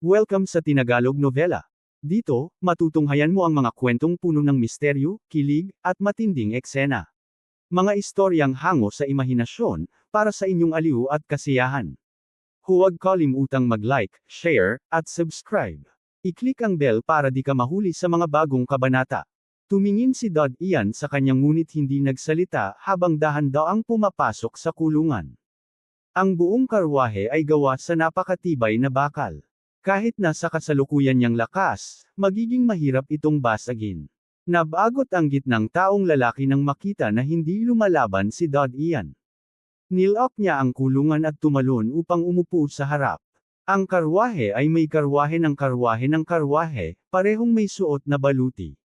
Welcome sa Tinagalog Novela. Dito, matutunghayan mo ang mga kwentong puno ng misteryo, kilig, at matinding eksena. Mga istoryang hango sa imahinasyon, para sa inyong aliw at kasiyahan. Huwag kalimutang mag-like, share, at subscribe. I-click ang bell para di ka mahuli sa mga bagong kabanata. Tumingin si Dad Ian sa kanyang ngunit hindi nagsalita habang dahan-daang pumapasok sa kulungan. Ang buong karwahe ay gawa sa napakatibay na bakal. Kahit nasa kasalukuyan niyang lakas, magiging mahirap itong basagin. Nabagot ang gitnang taong lalaki nang makita na hindi lumalaban si Dad Ian. Nilak niya ang kulungan at tumalon upang umupo sa harap. Ang karwahe ay may karwahe ng karwahe ng karwahe, parehong may suot na baluti.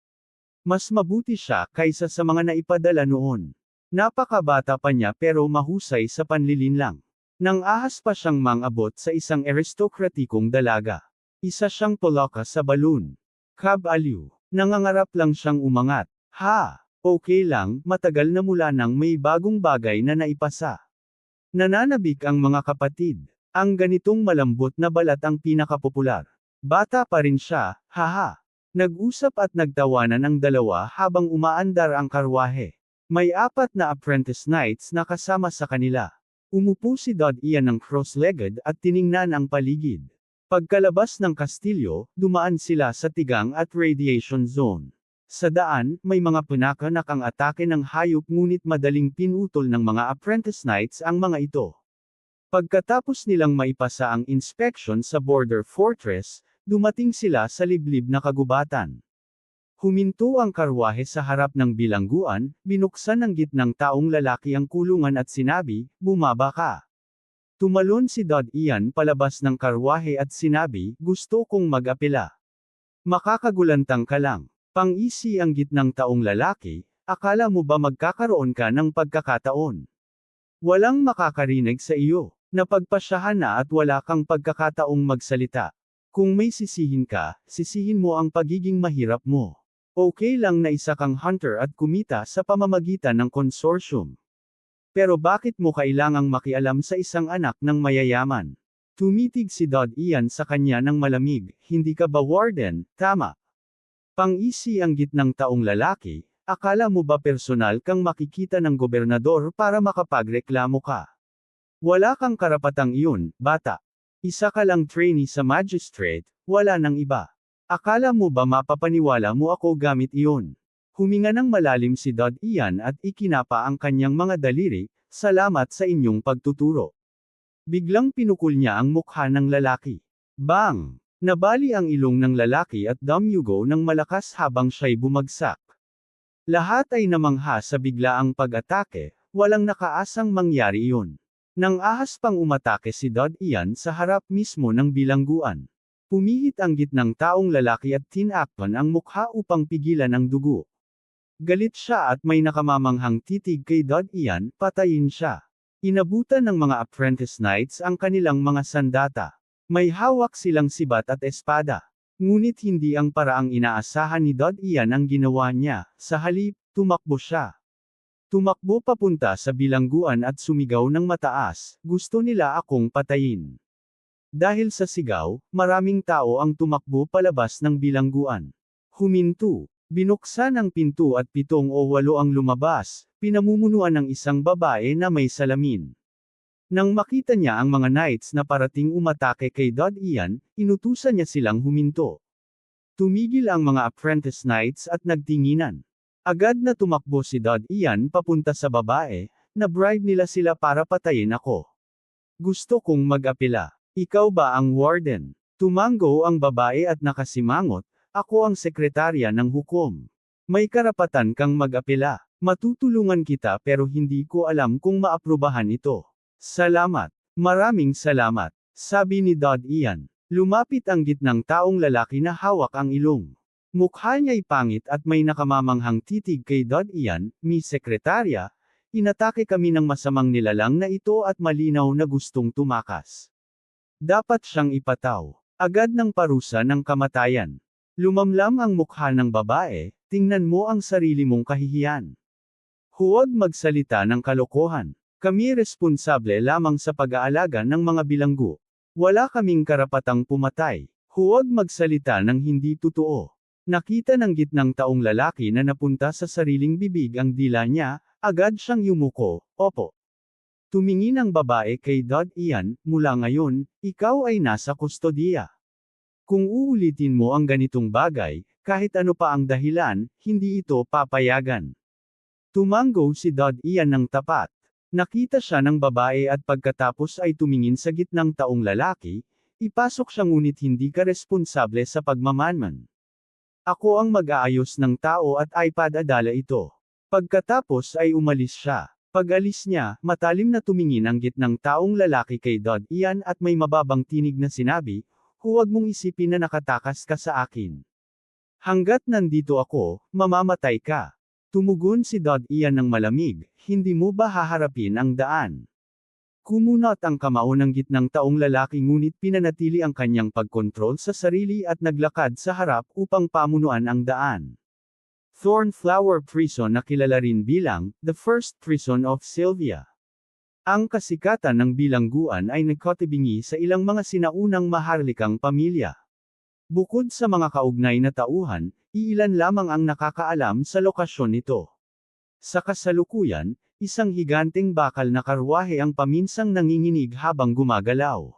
Mas mabuti siya kaysa sa mga naipadala noon. Napakabata pa niya pero mahusay sa panlilinlang. Nang ahas pa siyang mangabot sa isang aristokratikong dalaga. Isa siyang polaka sa balon. Kabaliw. Nangangarap lang siyang umangat. Okay lang, matagal na mula nang may bagong bagay na naipasa. Nananabik ang mga kapatid. Ang ganitong malambot na balat ang pinakapopular. Bata pa rin siya, Nag-usap at nagtawanan ang dalawa habang umaandar ang karwahe. May 4 na apprentice knights na kasama sa kanila. Umupo si Dad Ian ng cross-legged at tiningnan ang paligid. Pagkalabas ng kastilyo, dumaan sila sa tigang at radiation zone. Sa daan, may mga pinakanakang atake ng hayop ngunit madaling pinutol ng mga apprentice knights ang mga ito. Pagkatapos nilang maipasa ang inspection sa border fortress, dumating sila sa liblib na kagubatan. Huminto ang karwahe sa harap ng bilangguan, binuksan ng gitnang taong lalaki ang kulungan at sinabi, "Bumaba ka." Tumalon si Dad Ian palabas ng karwahe at sinabi, "Gusto kong mag-apela." "Makakagulantang ka lang." Pang-isi ang gitnang taong lalaki, "Akala mo ba magkakaroon ka ng pagkakataon? Walang makakarinig sa iyo. Napagpasyahan na at wala kang pagkakataong magsalita. Kung may sisihin ka, sisihin mo ang pagiging mahirap mo. Okay lang na isa kang hunter at kumita sa pamamagitan ng consortium. Pero bakit mo kailangang makialam sa isang anak ng mayayaman?" Tumitig si Dad Ian sa kanya ng malamig, "Hindi ka ba warden, tama?" Pang-isi ang gitnang taong lalaki, "Akala mo ba personal kang makikita ng gobernador para makapagreklamo ka? Wala kang karapatang iyon, bata. Isa ka lang trainee sa magistrate, wala nang iba. Akala mo ba mapapaniwala mo ako gamit iyon?" Huminga ng malalim si Dad Ian at ikinapa ang kanyang mga daliri, "Salamat sa inyong pagtuturo." Biglang pinukol niya ang mukha ng lalaki. Bang! Nabali ang ilong ng lalaki at damyugo ng malakas habang siya'y bumagsak. Lahat ay namangha sa biglaang pag-atake, walang nakaasang mangyari iyon. Nang ahas pang umatake si Dad Ian sa harap mismo ng bilangguan. Pumihit ang gitnang taong lalaki at tinakpan ang mukha upang pigilan ang dugo. Galit siya at may nakamamanghang titig kay Dad Ian, patayin siya. Inabutan ng mga apprentice knights ang kanilang mga sandata. May hawak silang sibat at espada. Ngunit hindi ang paraang inaasahan ni Dad Ian ang ginawa niya, sa halip, tumakbo siya. Tumakbo papunta sa bilangguan at sumigaw ng mataas, "Gusto nila akong patayin." Dahil sa sigaw, maraming tao ang tumakbo palabas ng bilangguan. Huminto. Binuksan ang pinto at 7 o 8 ang lumabas, pinamumunuan ng isang babae na may salamin. Nang makita niya ang mga knights na parating umatake kay Dad Ian, inutusan niya silang huminto. Tumigil ang mga apprentice knights at nagtinginan. Agad na tumakbo si Dad Ian papunta sa babae, "Na-bribe nila sila para patayin ako. Gusto kong mag-apela. Ikaw ba ang warden?" Tumango ang babae at nakasimangot, "Ako ang sekretarya ng hukom. May karapatan kang mag-apela. Matutulungan kita pero hindi ko alam kung maaprubahan ito." "Salamat. Maraming salamat," sabi ni Dad Ian. Lumapit ang gitnang taong lalaki na hawak ang ilong. Mukha niya'y pangit at may nakamamanghang titig kay Dad Ian, "Mi sekretarya, inatake kami ng masamang nilalang na ito at malinaw na gustong tumakas. Dapat siyang ipataw. Agad ng parusa ng kamatayan." Lumamlam ang mukha ng babae, "Tingnan mo ang sarili mong kahihiyan. Huwag magsalita ng kalokohan. Kami responsable lamang sa pag-aalaga ng mga bilanggo. Wala kaming karapatang pumatay." Huwag magsalita ng hindi totoo. Nakita ng gitnang taong lalaki na napunta sa sariling bibig ang dila niya, agad siyang yumuko, opo. Tumingin ang babae kay Ian, mula ngayon, ikaw ay nasa kustodiya. Kung uulitin mo ang ganitong bagay, kahit ano pa ang dahilan, hindi ito papayagan. Tumango si Ian ng tapat. Nakita siya ng babae at pagkatapos ay tumingin sa gitnang taong lalaki, ipasok siya ngunit hindi ka responsable sa pagmamanman. Ako ang mag-aayos ng tao at iPad-adala ito. Pagkatapos ay umalis siya. Pag-alis niya, matalim na tumingin ang gitnang taong lalaki kay Ian at may mababang tinig na sinabi, huwag mong isipin na nakatakas ka sa akin. Hanggat nandito ako, mamamatay ka. Tumugon si Ian ng malamig, hindi mo ba haharapin ang daan? Kumunot ang kamao ng gitnang taong lalaki ngunit pinanatili ang kanyang pagkontrol sa sarili at naglakad sa harap upang pamunuan ang daan. Thornflower Prison na kilala rin bilang, the first prison of Sylvia. Ang kasikatan ng bilangguan ay nagkatibingi sa ilang mga sinaunang maharlikang pamilya. Bukod sa mga kaugnay na tauhan, iilan lamang ang nakakaalam sa lokasyon nito. Sa kasalukuyan, isang higanteng bakal na karwahe ang paminsang nanginginig habang gumagalaw.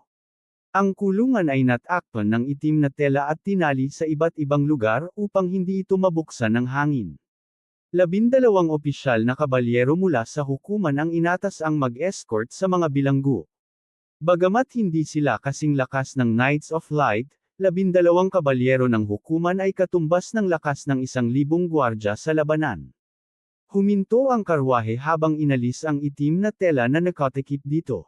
Ang kulungan ay natakpan ng itim na tela at tinali sa iba't ibang lugar upang hindi ito mabuksan ng hangin. 12 opisyal na kabalyero mula sa hukuman ang inatas ang mag-escort sa mga bilanggo. Bagamat hindi sila kasing lakas ng Knights of Light, 12 kabalyero ng hukuman ay katumbas ng lakas ng 1,000 gwardya sa labanan. Huminto ang karwahe habang inalis ang itim na tela na nakatikip dito.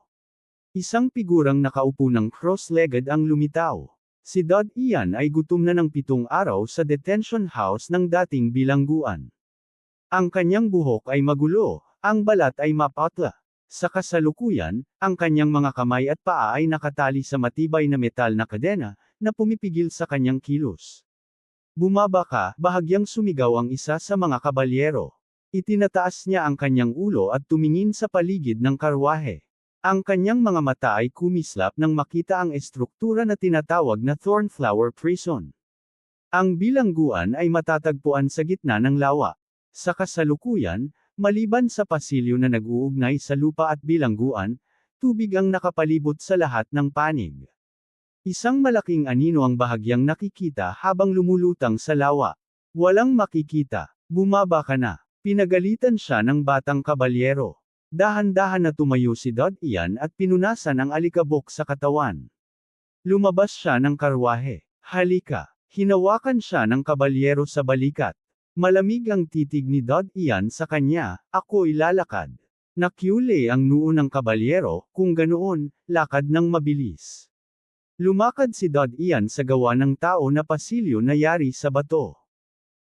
Isang figurang nakaupo ng cross-legged ang lumitaw. Si Ian ay gutom na ng 7 araw sa detention house ng dating bilangguan. Ang kanyang buhok ay magulo, ang balat ay mapatla. Sa kasalukuyan, ang kanyang mga kamay at paa ay nakatali sa matibay na metal na kadena, na pumipigil sa kanyang kilos. Bumaba ka, bahagyang sumigaw ang isa sa mga kabalyero. Itinataas niya ang kanyang ulo at tumingin sa paligid ng karwahe. Ang kanyang mga mata ay kumislap nang makita ang estruktura na tinatawag na Thornflower Prison. Ang bilangguan ay matatagpuan sa gitna ng lawa. Sa kasalukuyan, maliban sa pasilyo na nag-uugnay sa lupa at bilangguan, tubig ang nakapalibot sa lahat ng panig. Isang malaking anino ang bahagyang nakikita habang lumulutang sa lawa. Walang makikita. Bumaba ka na. Pinagalitan siya ng batang kabalyero. Dahan-dahan na tumayo si Ian at pinunasan ang alikabok sa katawan. Lumabas siya ng karwahe. Halika. Hinawakan siya ng kabalyero sa balikat. Malamig ang titig ni Ian sa kanya, ako'y lalakad. Nakyule ang noo ng kabalyero, kung ganoon, lakad ng mabilis. Lumakad si Ian sa gawa ng tao na pasilyo na yari sa bato.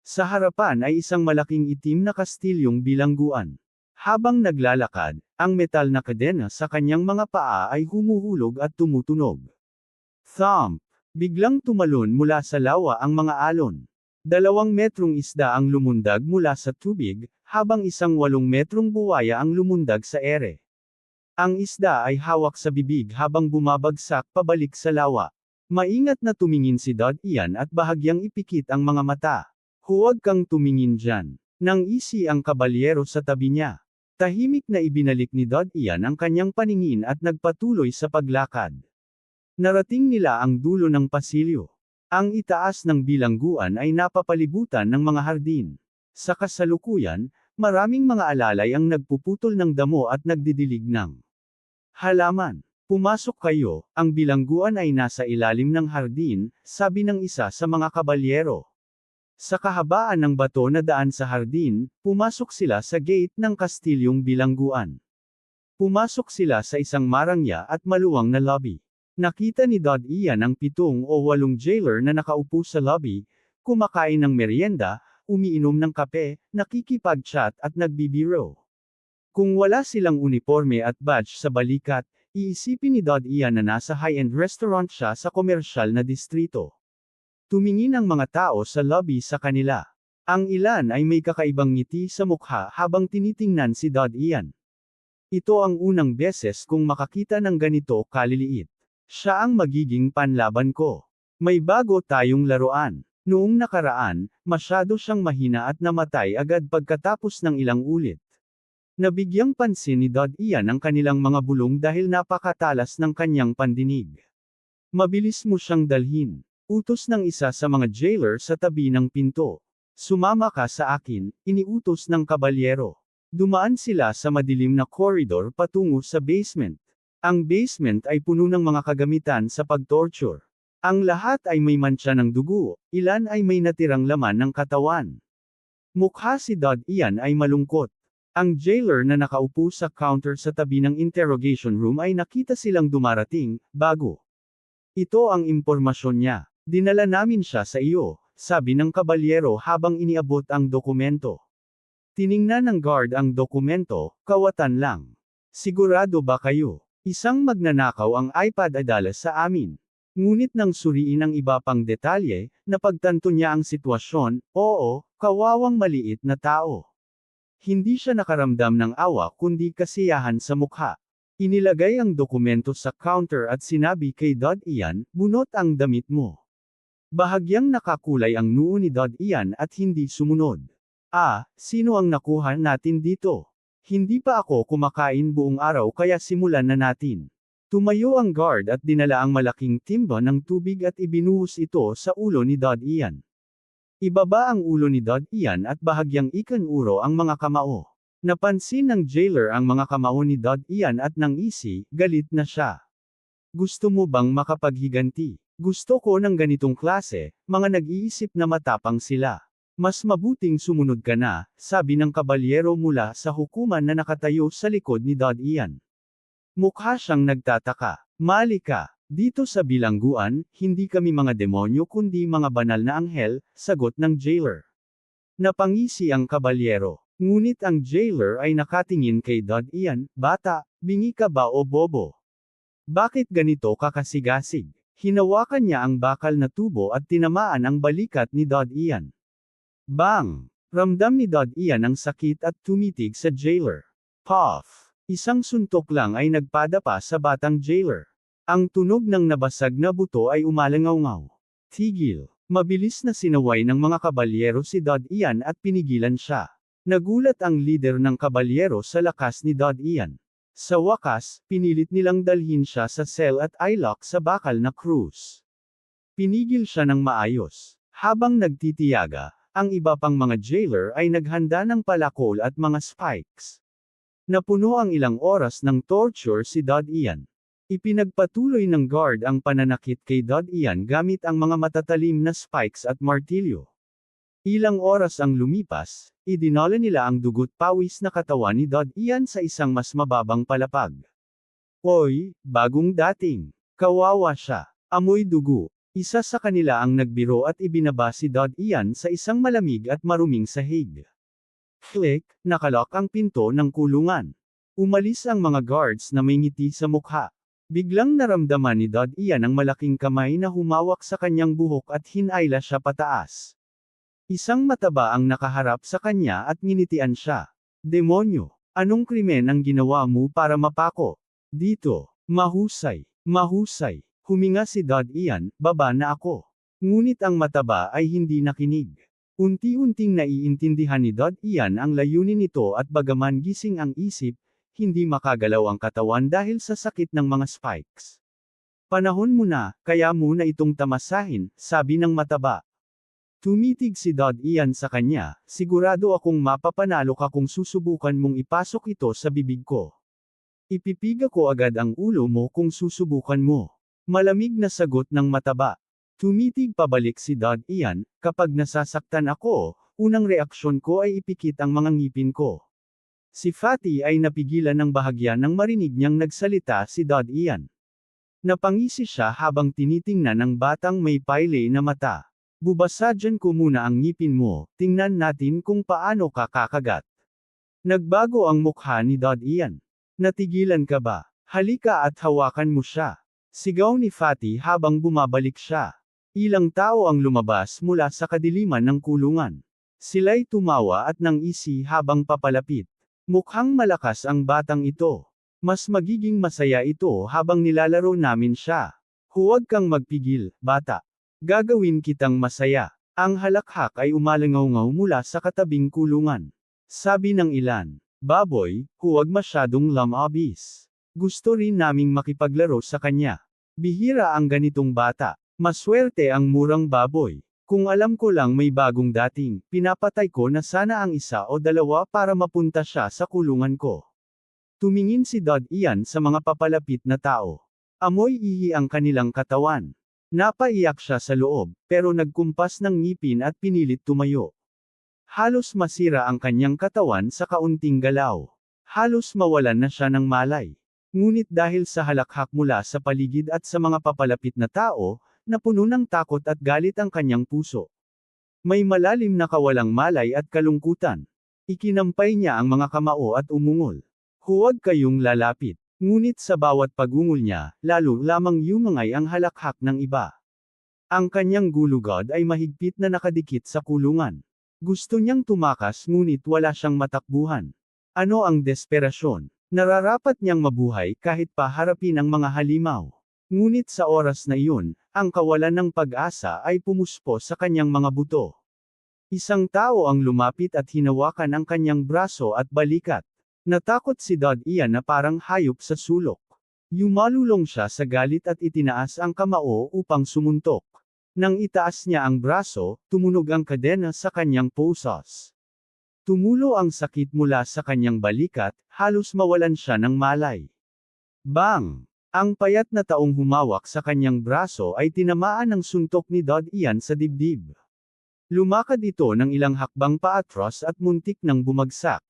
Sa harapan ay isang malaking itim na kastilyong bilangguan. Habang naglalakad, ang metal na kadena sa kanyang mga paa ay humuhulog at tumutunog. Thump! Biglang tumalon mula sa lawa ang mga alon. 2 metrong isda ang lumundag mula sa tubig, habang isang 8 metrong buwaya ang lumundag sa ere. Ang isda ay hawak sa bibig habang bumabagsak pabalik sa lawa. Maingat na tumingin si Ian at bahagyang ipikit ang mga mata. Huwag kang tumingin dyan. Nang isi ang kabalyero sa tabi niya. Tahimik na ibinalik ni Ian ang kanyang paningin at nagpatuloy sa paglakad. Narating nila ang dulo ng pasilyo. Ang itaas ng bilangguan ay napapalibutan ng mga hardin. Sa kasalukuyan, maraming mga alalay ang nagpuputol ng damo at nagdidilig ng halaman. Pumasok kayo, ang bilangguan ay nasa ilalim ng hardin, sabi ng isa sa mga kabalyero. Sa kahabaan ng bato na daan sa hardin, pumasok sila sa gate ng kastilyong bilangguan. Pumasok sila sa isang marangya at maluwang na lobby. Nakita ni Ian ang 7 o 8 jailer na nakaupo sa lobby, kumakain ng merienda, umiinom ng kape, nakikipag-chat at nagbibiro. Kung wala silang uniforme at badge sa balikat, iisipin ni Ian na nasa high-end restaurant siya sa komersyal na distrito. Tumingin ang mga tao sa lobby sa kanila. Ang ilan ay may kakaibang ngiti sa mukha habang tinitingnan si Ian. Ito ang unang beses kung makakita ng ganito kaliliit. Siya ang magiging panlaban ko. May bago tayong laruan. Noong nakaraan, masyado siyang mahina at namatay agad pagkatapos ng ilang ulit. Nabigyang pansin ni Dad Ian ang kanilang mga bulong dahil napakatalas ng kanyang pandinig. Mabilis mo siyang dalhin. Utos ng isa sa mga jailer sa tabi ng pinto. Sumama ka sa akin, iniutos ng kabalyero. Dumaan sila sa madilim na corridor patungo sa basement. Ang basement ay puno ng mga kagamitan sa pagtorture. Ang lahat ay may mantsa ng dugo, ilan ay may natirang laman ng katawan. Mukha si Dad Ian ay malungkot. Ang jailer na nakaupo sa counter sa tabi ng interrogation room ay nakita silang dumarating, bago. Ito ang impormasyon niya. Dinala namin siya sa iyo, sabi ng kabalyero habang iniabot ang dokumento. Tiningnan ng guard ang dokumento, kawatan lang. Sigurado ba kayo? Isang magnanakaw ang iPad ay dala sa amin. Ngunit nang suriin ang iba pang detalye, napagtanto niya ang sitwasyon, oo, kawawang maliit na tao. Hindi siya nakaramdam ng awa kundi kasiyahan sa mukha. Inilagay ang dokumento sa counter at sinabi kay Dad Ian, bunot ang damit mo. Bahagyang nakakulay ang noo ni Dad Ian at hindi sumunod. Sino ang nakuha natin dito? Hindi pa ako kumakain buong araw kaya simulan na natin. Tumayo ang guard at dinala ang malaking timba ng tubig at ibinuhos ito sa ulo ni Dad Ian. Ibaba ang ulo ni Dad Ian at bahagyang ikanuro ang mga kamao. Napansin ng jailer ang mga kamao ni Dad Ian at nang isi, galit na siya. Gusto mo bang makapaghiganti? Gusto ko ng ganitong klase, mga nag-iisip na matapang sila. Mas mabuting sumunod ka na, sabi ng kabalyero mula sa hukuman na nakatayo sa likod ni Dad Ian. Mukha siyang nagtataka. Mali ka. Dito sa bilangguan, hindi kami mga demonyo kundi mga banal na anghel, sagot ng jailer. Napangisi ang kabalyero. Ngunit ang jailer ay nakatingin kay Dad Ian, bata, bingi ka ba o bobo? Bakit ganito ka kasigasig? Hinawakan niya ang bakal na tubo at tinamaan ang balikat ni Dad Ian. Bang! Ramdam ni Dad Ian ang sakit at tumitig sa jailer. Puff! Isang suntok lang ay nagpadapa sa batang jailer. Ang tunog ng nabasag na buto ay umalangaw-ngaw. Tigil! Mabilis na sinaway ng mga kabalyero si Dad Ian at pinigilan siya. Nagulat ang leader ng kabalyero sa lakas ni Dad Ian. Sa wakas, pinilit nilang dalhin siya sa cell at ilock sa bakal na krus. Pinigil siya ng maayos. Habang nagtitiyaga, ang iba pang mga jailer ay naghanda ng palakol at mga spikes. Napuno ang ilang oras ng torture si Dad Ian. Ipinagpatuloy ng guard ang pananakit kay Dad Ian gamit ang mga matatalim na spikes at martilyo. Ilang oras ang lumipas, idinala nila ang dugot pawis na katawan ni Dad Ian sa isang mas mababang palapag. Oy, bagong dating. Kawawa siya. Amoy dugo. Isa sa kanila ang nagbiro at ibinaba si Dad Ian sa isang malamig at maruming sahig. Click, nakalok ang pinto ng kulungan. Umalis ang mga guards na may ngiti sa mukha. Biglang naramdaman ni Dad Ian ang malaking kamay na humawak sa kanyang buhok at hinayla siya pataas. Isang mataba ang nakaharap sa kanya at nginitian siya. Demonyo, anong krimen ang ginawa mo para mapako? Dito, mahusay, mahusay. Huminga si Dad Ian, baba na ako. Ngunit ang mataba ay hindi nakinig. Unti-unting naiintindihan ni Dad Ian ang layunin nito at bagaman gising ang isip, hindi makagalaw ang katawan dahil sa sakit ng mga spikes. Panahon mo na, kaya mo na itong tamasahin, sabi ng mataba. Tumitig si Dad Ian sa kanya, sigurado akong mapapanalo ka kung susubukan mong ipasok ito sa bibig ko. Ipipiga ko agad ang ulo mo kung susubukan mo. Malamig na sagot ng mataba. Tumitig pabalik si Dad Ian, kapag nasasaktan ako, unang reaksyon ko ay ipikit ang mga ngipin ko. Si Fatty ay napigilan ng bahagya nang marinig niyang nagsalita si Dad Ian. Napangisi siya habang tinitingnan ng batang may pile na mata. Bubasadyan ko muna ang ngipin mo, tingnan natin kung paano ka kakagat. Nagbago ang mukha ni Dad Ian. Natigilan ka ba? Halika at hawakan mo siya. Sigaw ni Fatty habang bumabalik siya. Ilang tao ang lumabas mula sa kadiliman ng kulungan. Sila'y tumawa at nangisi habang papalapit. Mukhang malakas ang batang ito. Mas magiging masaya ito habang nilalaro namin siya. Huwag kang magpigil, bata. Gagawin kitang masaya. Ang halakhak ay umalangaw-ngaw mula sa katabing kulungan. Sabi ng ilan, baboy, huwag masyadong lamabis. Gusto rin naming makipaglaro sa kanya. Bihira ang ganitong bata. Maswerte ang murang baboy. Kung alam ko lang may bagong dating, pinapatay ko na sana ang isa o dalawa para mapunta siya sa kulungan ko. Tumingin si Dad Ian sa mga papalapit na tao. Amoy ihi ang kanilang katawan. Napaiyak siya sa loob, pero nagkumpas ng ngipin at pinilit tumayo. Halos masira ang kanyang katawan sa kaunting galaw. Halos mawalan na siya ng malay. Ngunit dahil sa halakhak mula sa paligid at sa mga papalapit na tao, napuno ng takot at galit ang kanyang puso. May malalim na kawalang malay at kalungkutan. Ikinampay niya ang mga kamao at umungol. Huwag kayong lalapit. Ngunit sa bawat pagungol niya, lalo lamang yumangay ang halakhak ng iba. Ang kanyang gulugod ay mahigpit na nakadikit sa kulungan. Gusto niyang tumakas ngunit wala siyang matakbuhan. Ano ang desperasyon? Nararapat niyang mabuhay kahit pa harapin ang mga halimaw. Ngunit sa oras na iyon, ang kawalan ng pag-asa ay pumuspo sa kanyang mga buto. Isang tao ang lumapit at hinawakan ang kanyang braso at balikat. Natakot si Dad Ian na parang hayop sa sulok. Yumalulong siya sa galit at itinaas ang kamao upang sumuntok. Nang itaas niya ang braso, tumunog ang kadena sa kanyang pusas. Tumulo ang sakit mula sa kanyang balikat, halos mawalan siya ng malay. Bang! Ang payat na taong humawak sa kanyang braso ay tinamaan ng suntok ni Dad Ian sa dibdib. Lumakad ito ng ilang hakbang paatras at muntik nang bumagsak.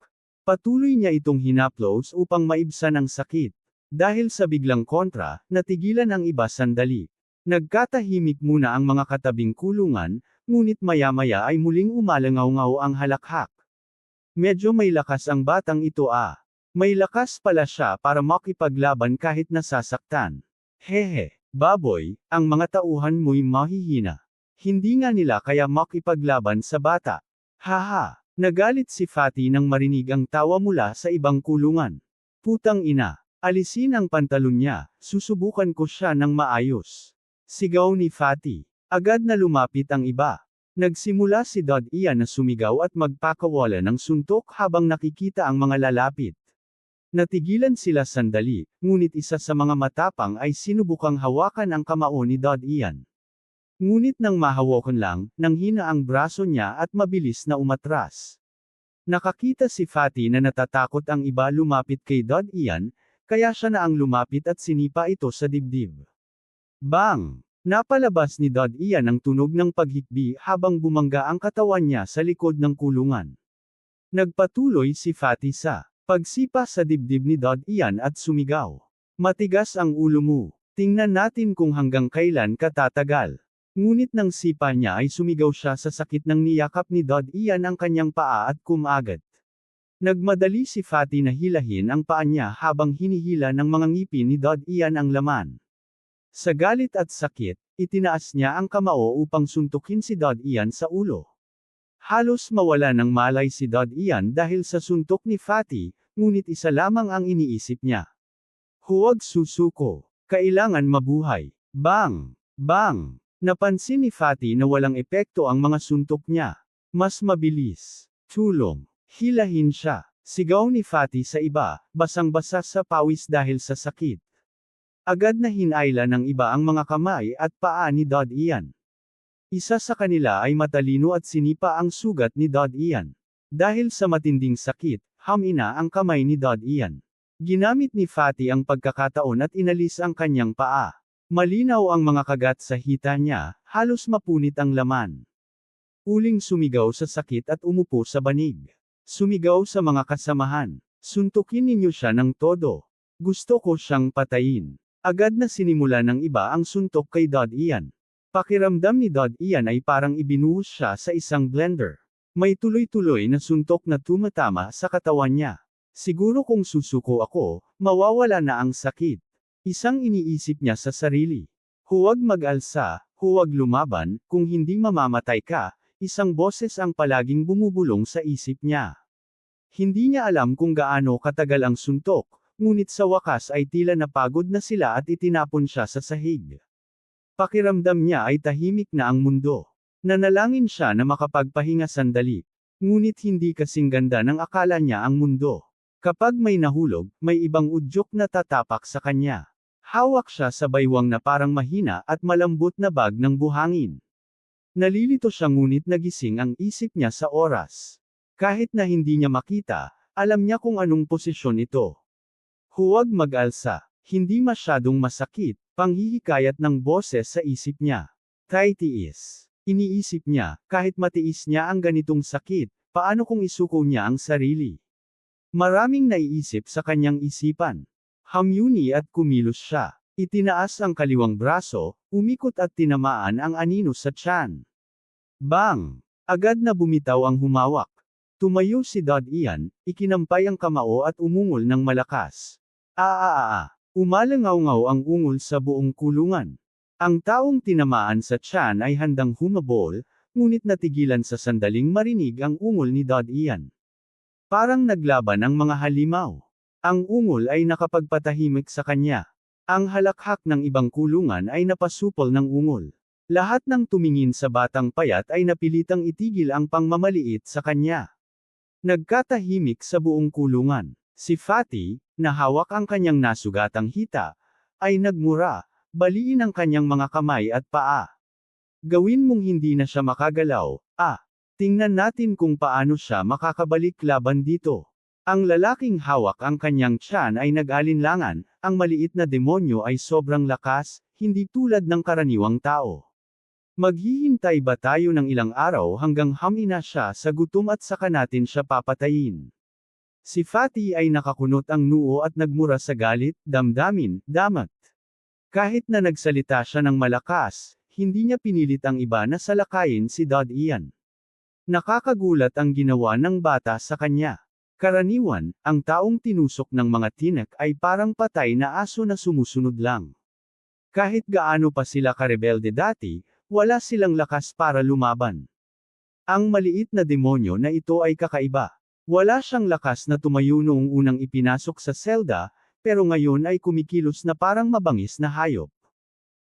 Patuloy niya itong hinaplos upang maibsan ang sakit. Dahil sa biglang kontra, natigilan ang iba sandali. Nagkatahimik muna ang mga katabing kulungan, ngunit maya-maya ay muling umalangaw-ngaw ang halakhak. Medyo may lakas ang batang ito ah. May lakas pala siya para makipaglaban kahit nasasaktan. Hehe, baboy, ang mga tauhan mo'y mahihina. Hindi nga nila kaya makipaglaban sa bata. Haha. Nagalit si Fatty nang marinig ang tawa mula sa ibang kulungan. Putang ina, alisin ang pantalon niya, susubukan ko siya ng maayos. Sigaw ni Fatty. Agad na lumapit ang iba. Nagsimula si Dad Ian na sumigaw at magpakawala ng suntok habang nakikita ang mga lalapit. Natigilan sila sandali, ngunit isa sa mga matapang ay sinubukang hawakan ang kamao ni Dad Ian. Ngunit nang mahawakan lang, nanghina ang braso niya at mabilis na umatras. Nakakita si Fatty na natatakot ang iba lumapit kay Dad Ian, kaya siya na ang lumapit at sinipa ito sa dibdib. Bang! Napalabas ni Dad Ian ang tunog ng paghikbi habang bumangga ang katawan niya sa likod ng kulungan. Nagpatuloy si Fatty sa pagsipa sa dibdib ni Dad Ian at sumigaw. Matigas ang ulo mo. Tingnan natin kung hanggang kailan ka tatagal. Ngunit nang sipa niya ay sumigaw siya sa sakit ng niyakap ni Dad Ian ang kanyang paa at kumagat. Nagmadali si Fatty na hilahin ang paa niya habang hinihila ng mga ngipin ni Dad Ian ang laman. Sa galit at sakit, itinaas niya ang kamao upang suntukin si Dad Ian sa ulo. Halos mawala ng malay si Dad Ian dahil sa suntok ni Fatty, ngunit isa lamang ang iniisip niya. Huwag susuko. Kailangan mabuhay. Bang! Bang! Napansin ni Fatty na walang epekto ang mga suntok niya. Mas mabilis. Tulong. Hilahin siya. Sigaw ni Fatty sa iba, basang-basa sa pawis dahil sa sakit. Agad na hinayla ng iba ang mga kamay at paa ni Dad Ian. Isa sa kanila ay matalino at sinipa ang sugat ni Dad Ian. Dahil sa matinding sakit, hamina ang kamay ni Dad Ian. Ginamit ni Fatty ang pagkakataon at inalis ang kanyang paa. Malinaw ang mga kagat sa hita niya, halos mapunit ang laman. Uling sumigaw sa sakit at umupo sa banig. Sumigaw sa mga kasamahan. Suntukin ninyo siya ng todo. Gusto ko siyang patayin. Agad na sinimula ng iba ang suntok kay Dad Ian. Pakiramdam ni Dad Ian ay parang ibinuhos siya sa isang blender. May tuloy-tuloy na suntok na tumatama sa katawan niya. Siguro kung susuko ako, mawawala na ang sakit. Isang iniisip niya sa sarili. Huwag mag-alsa, huwag lumaban, kung hindi mamamatay ka, isang boses ang palaging bumubulong sa isip niya. Hindi niya alam kung gaano katagal ang suntok, ngunit sa wakas ay tila napagod na sila at itinapon siya sa sahig. Pakiramdam niya ay tahimik na ang mundo. Nanalangin siya na makapagpahinga sandali. Ngunit hindi kasing ganda ng akala niya ang mundo. Kapag may nahulog, may ibang udyok na tatapak sa kanya. Hawak siya sa baywang na parang mahina at malambot na bag ng buhangin. Nalilito siya ngunit nagising ang isip niya sa oras. Kahit na hindi niya makita, alam niya kung anong posisyon ito. Huwag mag-alsa. Hindi masyadong masakit, panghihikayat ng boses sa isip niya. Taitiis. Iniisip niya, kahit matiis niya ang ganitong sakit, paano kung isuko niya ang sarili? Maraming naiisip sa kanyang isipan. Hamyuni at kumilos siya. Itinaas ang kaliwang braso, umikot at tinamaan ang anino sa tiyan. Bang! Agad na bumitaw ang humawak. Tumayo si Dad Ian, ikinampay ang kamao at umungol ng malakas. Umalangaw-ngaw ang ungol sa buong kulungan. Ang taong tinamaan sa tiyan ay handang humabol, ngunit natigilan sa sandaling marinig ang ungol ni Dad Ian. Parang naglaban ang mga halimaw. Ang ungol ay nakapagpatahimik sa kanya. Ang halakhak ng ibang kulungan ay napasupol ng ungol. Lahat ng tumingin sa batang payat ay napilitang itigil ang pangmamaliit sa kanya. Nagkatahimik sa buong kulungan. Si Fatty, na hawak ang kanyang nasugatang hita, ay nagmura, baliin ang kanyang mga kamay at paa. Gawin mong hindi na siya makagalaw, tingnan natin kung paano siya makakabalik laban dito. Ang lalaking hawak ang kanyang tiyan ay nag-alinlangan, ang maliit na demonyo ay sobrang lakas, hindi tulad ng karaniwang tao. Maghihintay ba tayo ng ilang araw hanggang hamina siya sa gutom at saka natin siya papatayin? Si Fatty ay nakakunot ang noo at nagmura sa galit, damdamin, damat. Kahit na nagsalita siya ng malakas, hindi niya pinilit ang iba na salakayin si Dad Ian. Nakakagulat ang ginawa ng bata sa kanya. Karaniwan, ang taong tinusok ng mga tinek ay parang patay na aso na sumusunod lang. Kahit gaano pa sila karebelde dati, wala silang lakas para lumaban. Ang maliit na demonyo na ito ay kakaiba. Wala siyang lakas na tumayo noong unang ipinasok sa selda, pero ngayon ay kumikilos na parang mabangis na hayop.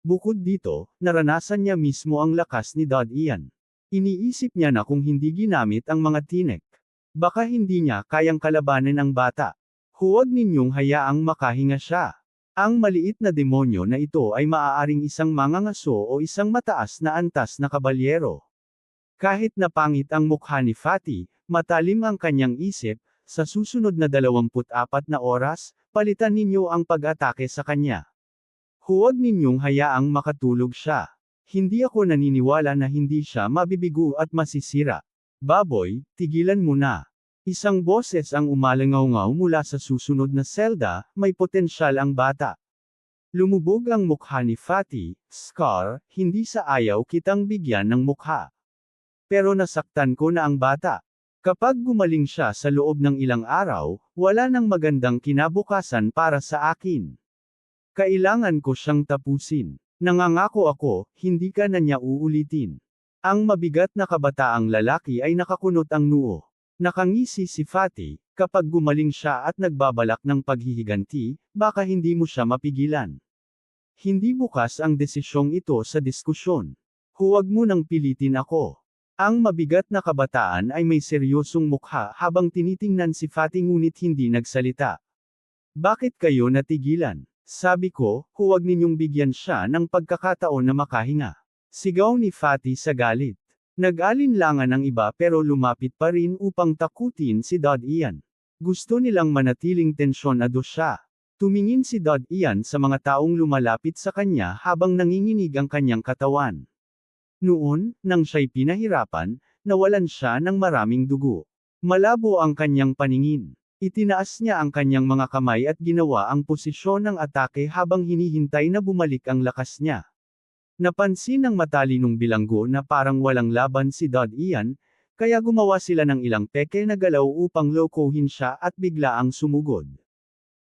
Bukod dito, naranasan niya mismo ang lakas ni Dad Ian. Iniisip niya na kung hindi ginamit ang mga tinek, baka hindi niya kayang kalabanin ang bata. Huwag ninyong hayaang makahinga siya. Ang maliit na demonyo na ito ay maaaring isang mangangaso o isang mataas na antas na kabalyero. Kahit na pangit ang mukha ni Fatty, matalim ang kanyang isip, sa susunod na 24 na oras, palitan ninyo ang pag-atake sa kanya. Huwag ninyong hayaang makatulog siya. Hindi ako naniniwala na hindi siya mabibigo at masisira. Baboy, tigilan mo na. Isang boses ang umalangaw-ngaw mula sa susunod na selda, may potensyal ang bata. Lumubog ang mukha ni Fatty, Scar, hindi sa ayaw kitang bigyan ng mukha. Pero nasaktan ko na ang bata. Kapag gumaling siya sa loob ng ilang araw, wala nang magandang kinabukasan para sa akin. Kailangan ko siyang tapusin. Nangangako ako, hindi ka na niya uulitin. Ang mabigat na kabataang lalaki ay nakakunot ang noo. Nakangisi si Fatty, kapag gumaling siya at nagbabalak ng paghihiganti, baka hindi mo siya mapigilan. Hindi bukas ang desisyong ito sa diskusyon. Huwag mo nang pilitin ako. Ang mabigat na kabataan ay may seryosong mukha habang tinitingnan si Fatty ngunit hindi nagsalita. Bakit kayo natigilan? Sabi ko, huwag ninyong bigyan siya ng pagkakataon na makahinga. Sigaw ni Fatty sa galit. Nag-alinlangan ang iba pero lumapit pa rin upang takutin si Dad Ian. Gusto nilang manatiling tensyonado siya. Tumingin si Dad Ian sa mga taong lumalapit sa kanya habang nanginginig ang kanyang katawan. Noon, nang siya'y pinahirapan, nawalan siya ng maraming dugo. Malabo ang kanyang paningin. Itinaas niya ang kanyang mga kamay at ginawa ang posisyon ng atake habang hinihintay na bumalik ang lakas niya. Napansin ng matalinong bilanggo na parang walang laban si Dad Ian, kaya gumawa sila ng ilang peke na galaw upang lokohin siya at biglaang sumugod.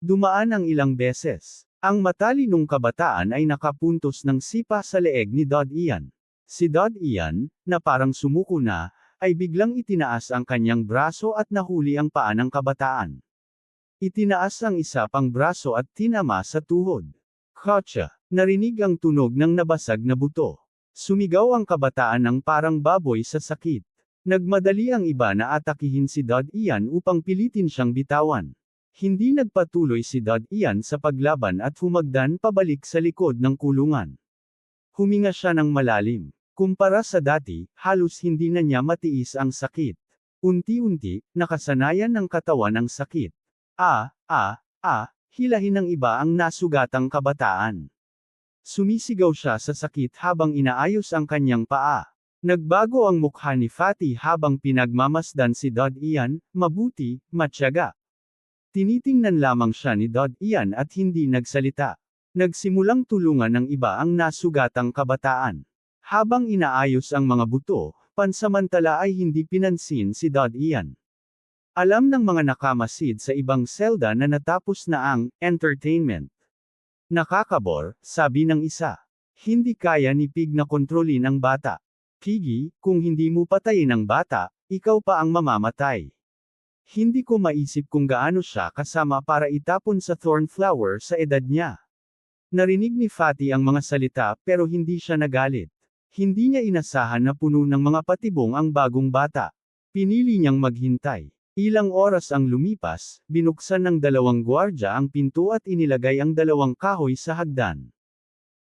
Dumaan ang ilang beses. Ang matalinong kabataan ay nakapuntos ng sipa sa leeg ni Dad Ian. Si Dad Ian, na parang sumuko na, ay biglang itinaas ang kanyang braso at nahuli ang paa ng kabataan. Itinaas ang isa pang braso at tinama sa tuhod. Kotsa! Narinig ang tunog ng nabasag na buto. Sumigaw ang kabataan ng parang baboy sa sakit. Nagmadali ang iba na atakihin si Dad Ian upang pilitin siyang bitawan. Hindi nagpatuloy si Dad Ian sa paglaban at humagdan pabalik sa likod ng kulungan. Huminga siya ng malalim. Kumpara sa dati, halos hindi na niya matiis ang sakit. Unti-unti, nakasanayan ng katawan ang sakit. Hilahin ng iba ang nasugatang kabataan. Sumisigaw siya sa sakit habang inaayos ang kanyang paa. Nagbago ang mukha ni Fatty habang pinagmamasdan si Dad Ian, mabuti, matyaga. Tinitingnan lamang siya ni Dad Ian at hindi nagsalita. Nagsimulang tulungan ng iba ang nasugatang kabataan. Habang inaayos ang mga buto, pansamantala ay hindi pinansin si Dad Ian. Alam ng mga nakamasid sa ibang selda na natapos na ang entertainment. Nakakabor, sabi ng isa. Hindi kaya ni Pig na kontrolin ang bata. Piggy, kung hindi mo patayin ang bata, ikaw pa ang mamamatay. Hindi ko maisip kung gaano siya kasama para itapon sa thorn flower sa edad niya. Narinig ni Fatty ang mga salita pero hindi siya nagalit. Hindi niya inasahan na puno ng mga patibong ang bagong bata. Pinili niyang maghintay. Ilang oras ang lumipas, binuksan ng dalawang gwardya ang pinto at inilagay ang dalawang kahoy sa hagdan.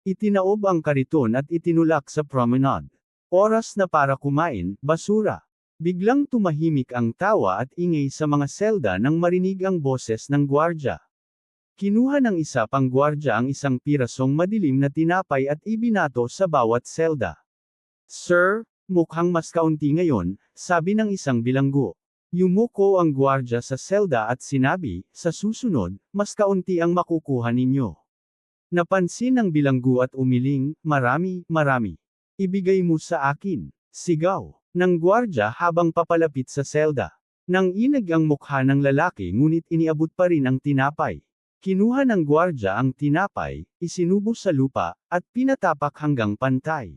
Itinaob ang kariton at itinulak sa promenade. Oras na para kumain, basura. Biglang tumahimik ang tawa at ingay sa mga selda nang marinig ang boses ng gwardya. Kinuha ng isa pang gwardya ang isang pirasong madilim na tinapay at ibinato sa bawat selda. Sir, mukhang mas kaunti ngayon, sabi ng isang bilanggo. Yumuko ang gwardya sa selda at sinabi, sa susunod, mas kaunti ang makukuha ninyo. Napansin ng bilanggo at umiling, marami. Ibigay mo sa akin. Sigaw ng gwardya habang papalapit sa selda. Nang inag ang mukha ng lalaki ngunit iniabot pa rin ang tinapay. Kinuha ng gwardya ang tinapay, isinubo sa lupa, at pinatapak hanggang pantay.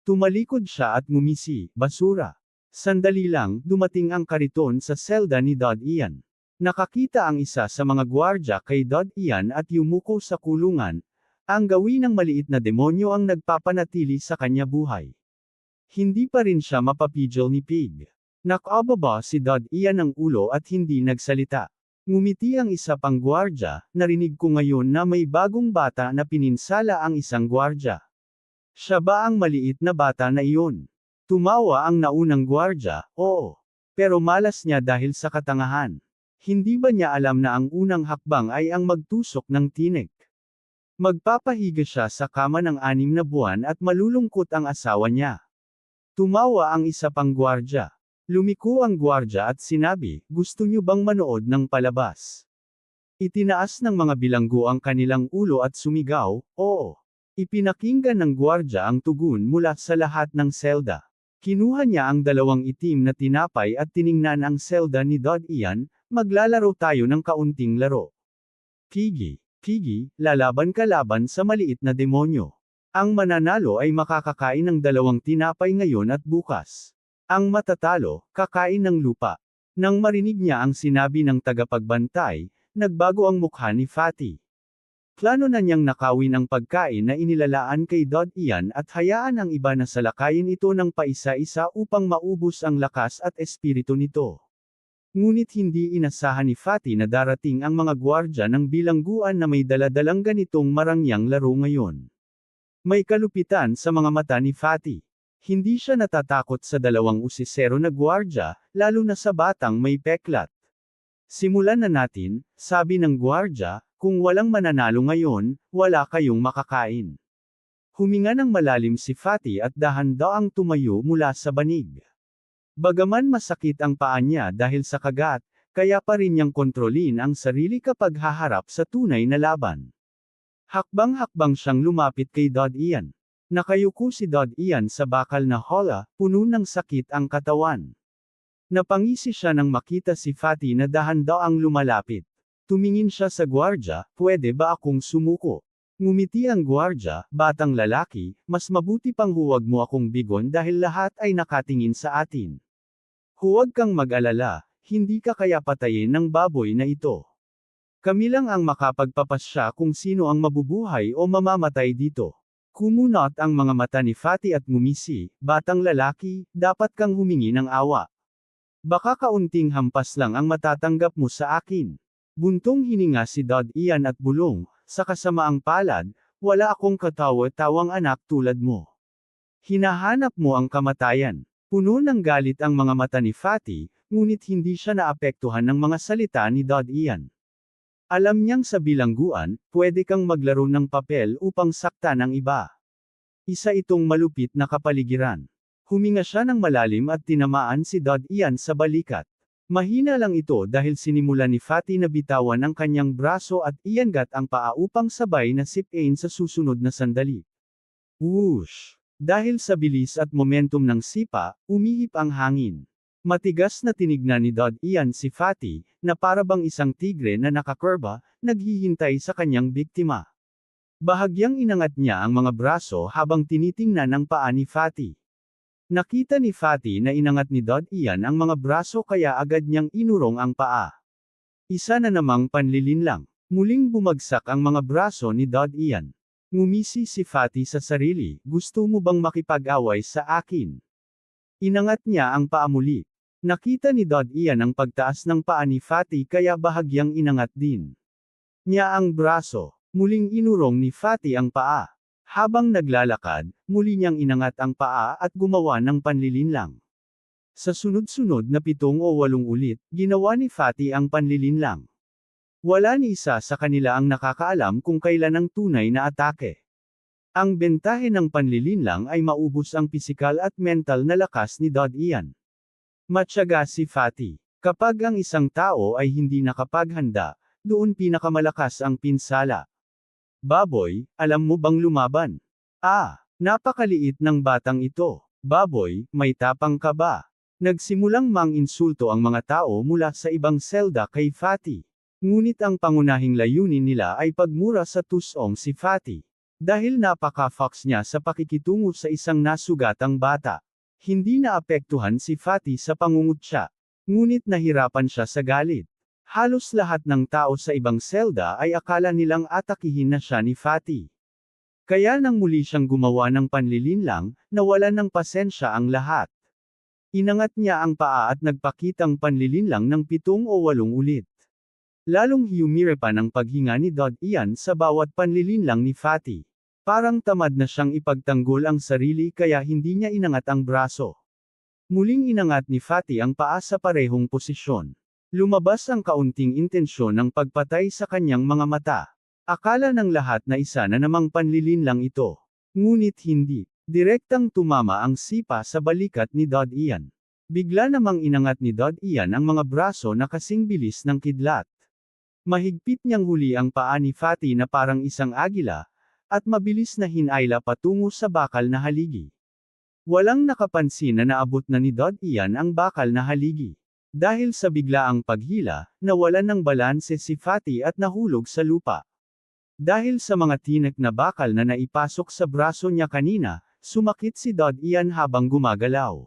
Tumalikod siya at ngumisi, basura. Sandali lang, dumating ang kariton sa selda ni Dad Ian. Nakakita ang isa sa mga gwardya kay Dad Ian at yumuko sa kulungan. Ang gawin ng maliit na demonyo ang nagpapanatili sa kanya buhay. Hindi pa rin siya mapapigil ni Pig. Nakababa si Dad Ian ng ulo at hindi nagsalita. Ngumiti ang isa pang gwardya, narinig ko ngayon na may bagong bata na pininsala ang isang gwardya. Siya ba ang maliit na bata na iyon? Tumawa ang naunang gwardya, oo. Pero malas niya dahil sa katangahan. Hindi ba niya alam na ang unang hakbang ay ang magtusok ng tinik? Magpapahiga siya sa kama ng 6 na buwan at malulungkot ang asawa niya. Tumawa ang isa pang gwardya. Lumiko ang gwardya at sinabi, gusto niyo bang manood ng palabas? Itinaas ng mga bilanggo ang kanilang ulo at sumigaw, oo. Ipinakinggan ng gwardya ang tugon mula sa lahat ng selda. Kinuha niya ang dalawang itim na tinapay at tiningnan ang selda ni Dad Ian, maglalaro tayo ng kaunting laro. Piggy, lalaban ka laban sa maliit na demonyo. Ang mananalo ay makakakain ng 2 tinapay ngayon at bukas. Ang matatalo, kakain ng lupa. Nang marinig niya ang sinabi ng tagapagbantay, nagbago ang mukha ni Fatty. Plano na niyang nakawin ang pagkain na inilalaan kay Dad Ian at hayaan ang iba na salakayin ito ng paisa-isa upang maubos ang lakas at espiritu nito. Ngunit hindi inasahan ni Fatty na darating ang mga gwardya ng bilangguan na may daladalang ganitong marangyang laro ngayon. May kalupitan sa mga mata ni Fatty. Hindi siya natatakot sa 2 usisero na gwardya, lalo na sa batang may peklat. Simulan na natin, sabi ng gwardya, kung walang mananalo ngayon, wala kayong makakain. Huminga ng malalim si Fatty at dahan-daang tumayo mula sa banig. Bagaman masakit ang paa niya dahil sa kagat, kaya pa rin niyang kontrolin ang sarili kapag haharap sa tunay na laban. Hakbang-hakbang siyang lumapit kay Dad Ian. Nakayuko si Dad Ian sa bakal na hola, puno ng sakit ang katawan. Napangisi siya nang makita si Fatty na dahan-daang lumalapit. Tumingin siya sa gwardya, pwede ba akong sumuko? Ngumiti ang gwardya, batang lalaki, mas mabuti pang huwag mo akong bigon dahil lahat ay nakatingin sa atin. Huwag kang mag-alala, hindi ka kaya patayin ng baboy na ito. Kami lang ang makapagpapasya kung sino ang mabubuhay o mamamatay dito. Kumunot ang mga mata ni Fatty at ngumisi, batang lalaki, dapat kang humingi ng awa. Baka kaunting hampas lang ang matatanggap mo sa akin. Buntong hininga si Dod Ian at bulong, sa kasamaang palad, wala akong katawa-tawang anak tulad mo. Hinahanap mo ang kamatayan. Puno ng galit ang mga mata ni Fatty, ngunit hindi siya naapektuhan ng mga salita ni Dod Ian. Alam niyang sa bilangguan, pwede kang maglaro ng papel upang saktan ang iba. Isa itong malupit na kapaligiran. Huminga siya ng malalim at tinamaan si Dod Ian sa balikat. Mahina lang ito dahil sinimulan ni Fatty na bitawan ang kanyang braso at iangat ang paa upang sabay na sipain sa susunod na sandali. Whoosh! Dahil sa bilis at momentum ng sipa, umihip ang hangin. Matigas na tinignan ni Dod Ian si Fatty, na parabang isang tigre na nakakurba, naghihintay sa kanyang biktima. Bahagyang inangat niya ang mga braso habang tinitingnan ang paa ni Fatty. Nakita ni Fatty na inangat ni Dod Ian ang mga braso kaya agad niyang inurong ang paa. Isa na namang panlilinlang. Muling bumagsak ang mga braso ni Dod Ian. Ngumisi si Fatty sa sarili, gusto mo bang makipag-away sa akin? Inangat niya ang paa muli. Nakita ni Dod Ian ang pagtaas ng paa ni Fatty kaya bahagyang inangat din niya ang braso. Muling inurong ni Fatty ang paa. Habang naglalakad, muli niyang inangat ang paa at gumawa ng panlilinlang. Sa sunod-sunod na 7 o 8 ulit, ginawa ni Fatty ang panlilinlang. Wala ni isa sa kanila ang nakakaalam kung kailan ang tunay na atake. Ang bentahe ng panlilinlang ay maubos ang pisikal at mental na lakas ni Dod Ian. Matyaga si Fatty. Kapag ang isang tao ay hindi nakapaghanda, doon pinakamalakas ang pinsala. Baboy, alam mo bang lumaban? Napakaliit ng batang ito. Baboy, may tapang ka ba? Nagsimulang mang-insulto ang mga tao mula sa ibang selda kay Fatty. Ngunit ang pangunahing layunin nila ay pagmura sa tusong si Fatty. Dahil napaka-fox niya sa pakikitungo sa isang nasugatang bata. Hindi naapektuhan si Fatty sa pangungutya. Ngunit nahirapan siya sa galit. Halos lahat ng tao sa ibang selda ay akala nilang atakihin na siya ni Fatty. Kaya nang muli siyang gumawa ng panlilinlang, nawalan ng pasensya ang lahat. Inangat niya ang paa at nagpakitang panlilinlang ng 7 o 8 ulit. Lalong humirapan ang paghinga ni Dod Ian sa bawat panlilinlang ni Fatty. Parang tamad na siyang ipagtanggol ang sarili kaya hindi niya inangat ang braso. Muling inangat ni Fatty ang paa sa parehong posisyon. Lumabas ang kaunting intensyon ng pagpatay sa kanyang mga mata. Akala ng lahat na isa na namang panlilinlang ito. Ngunit hindi. Direktang tumama ang sipa sa balikat ni Dod Ian. Bigla namang inangat ni Dod Ian ang mga braso na kasing bilis ng kidlat. Mahigpit niyang huli ang paa ni Fatty na parang isang agila, at mabilis na hinayla patungo sa bakal na haligi. Walang nakapansin na naabot na ni Dod Ian ang bakal na haligi. Dahil sa biglaang paghila, nawalan ng balanse si Fatty at nahulog sa lupa. Dahil sa mga tinik na bakal na naipasok sa braso niya kanina, sumakit si Dod Ian habang gumagalaw.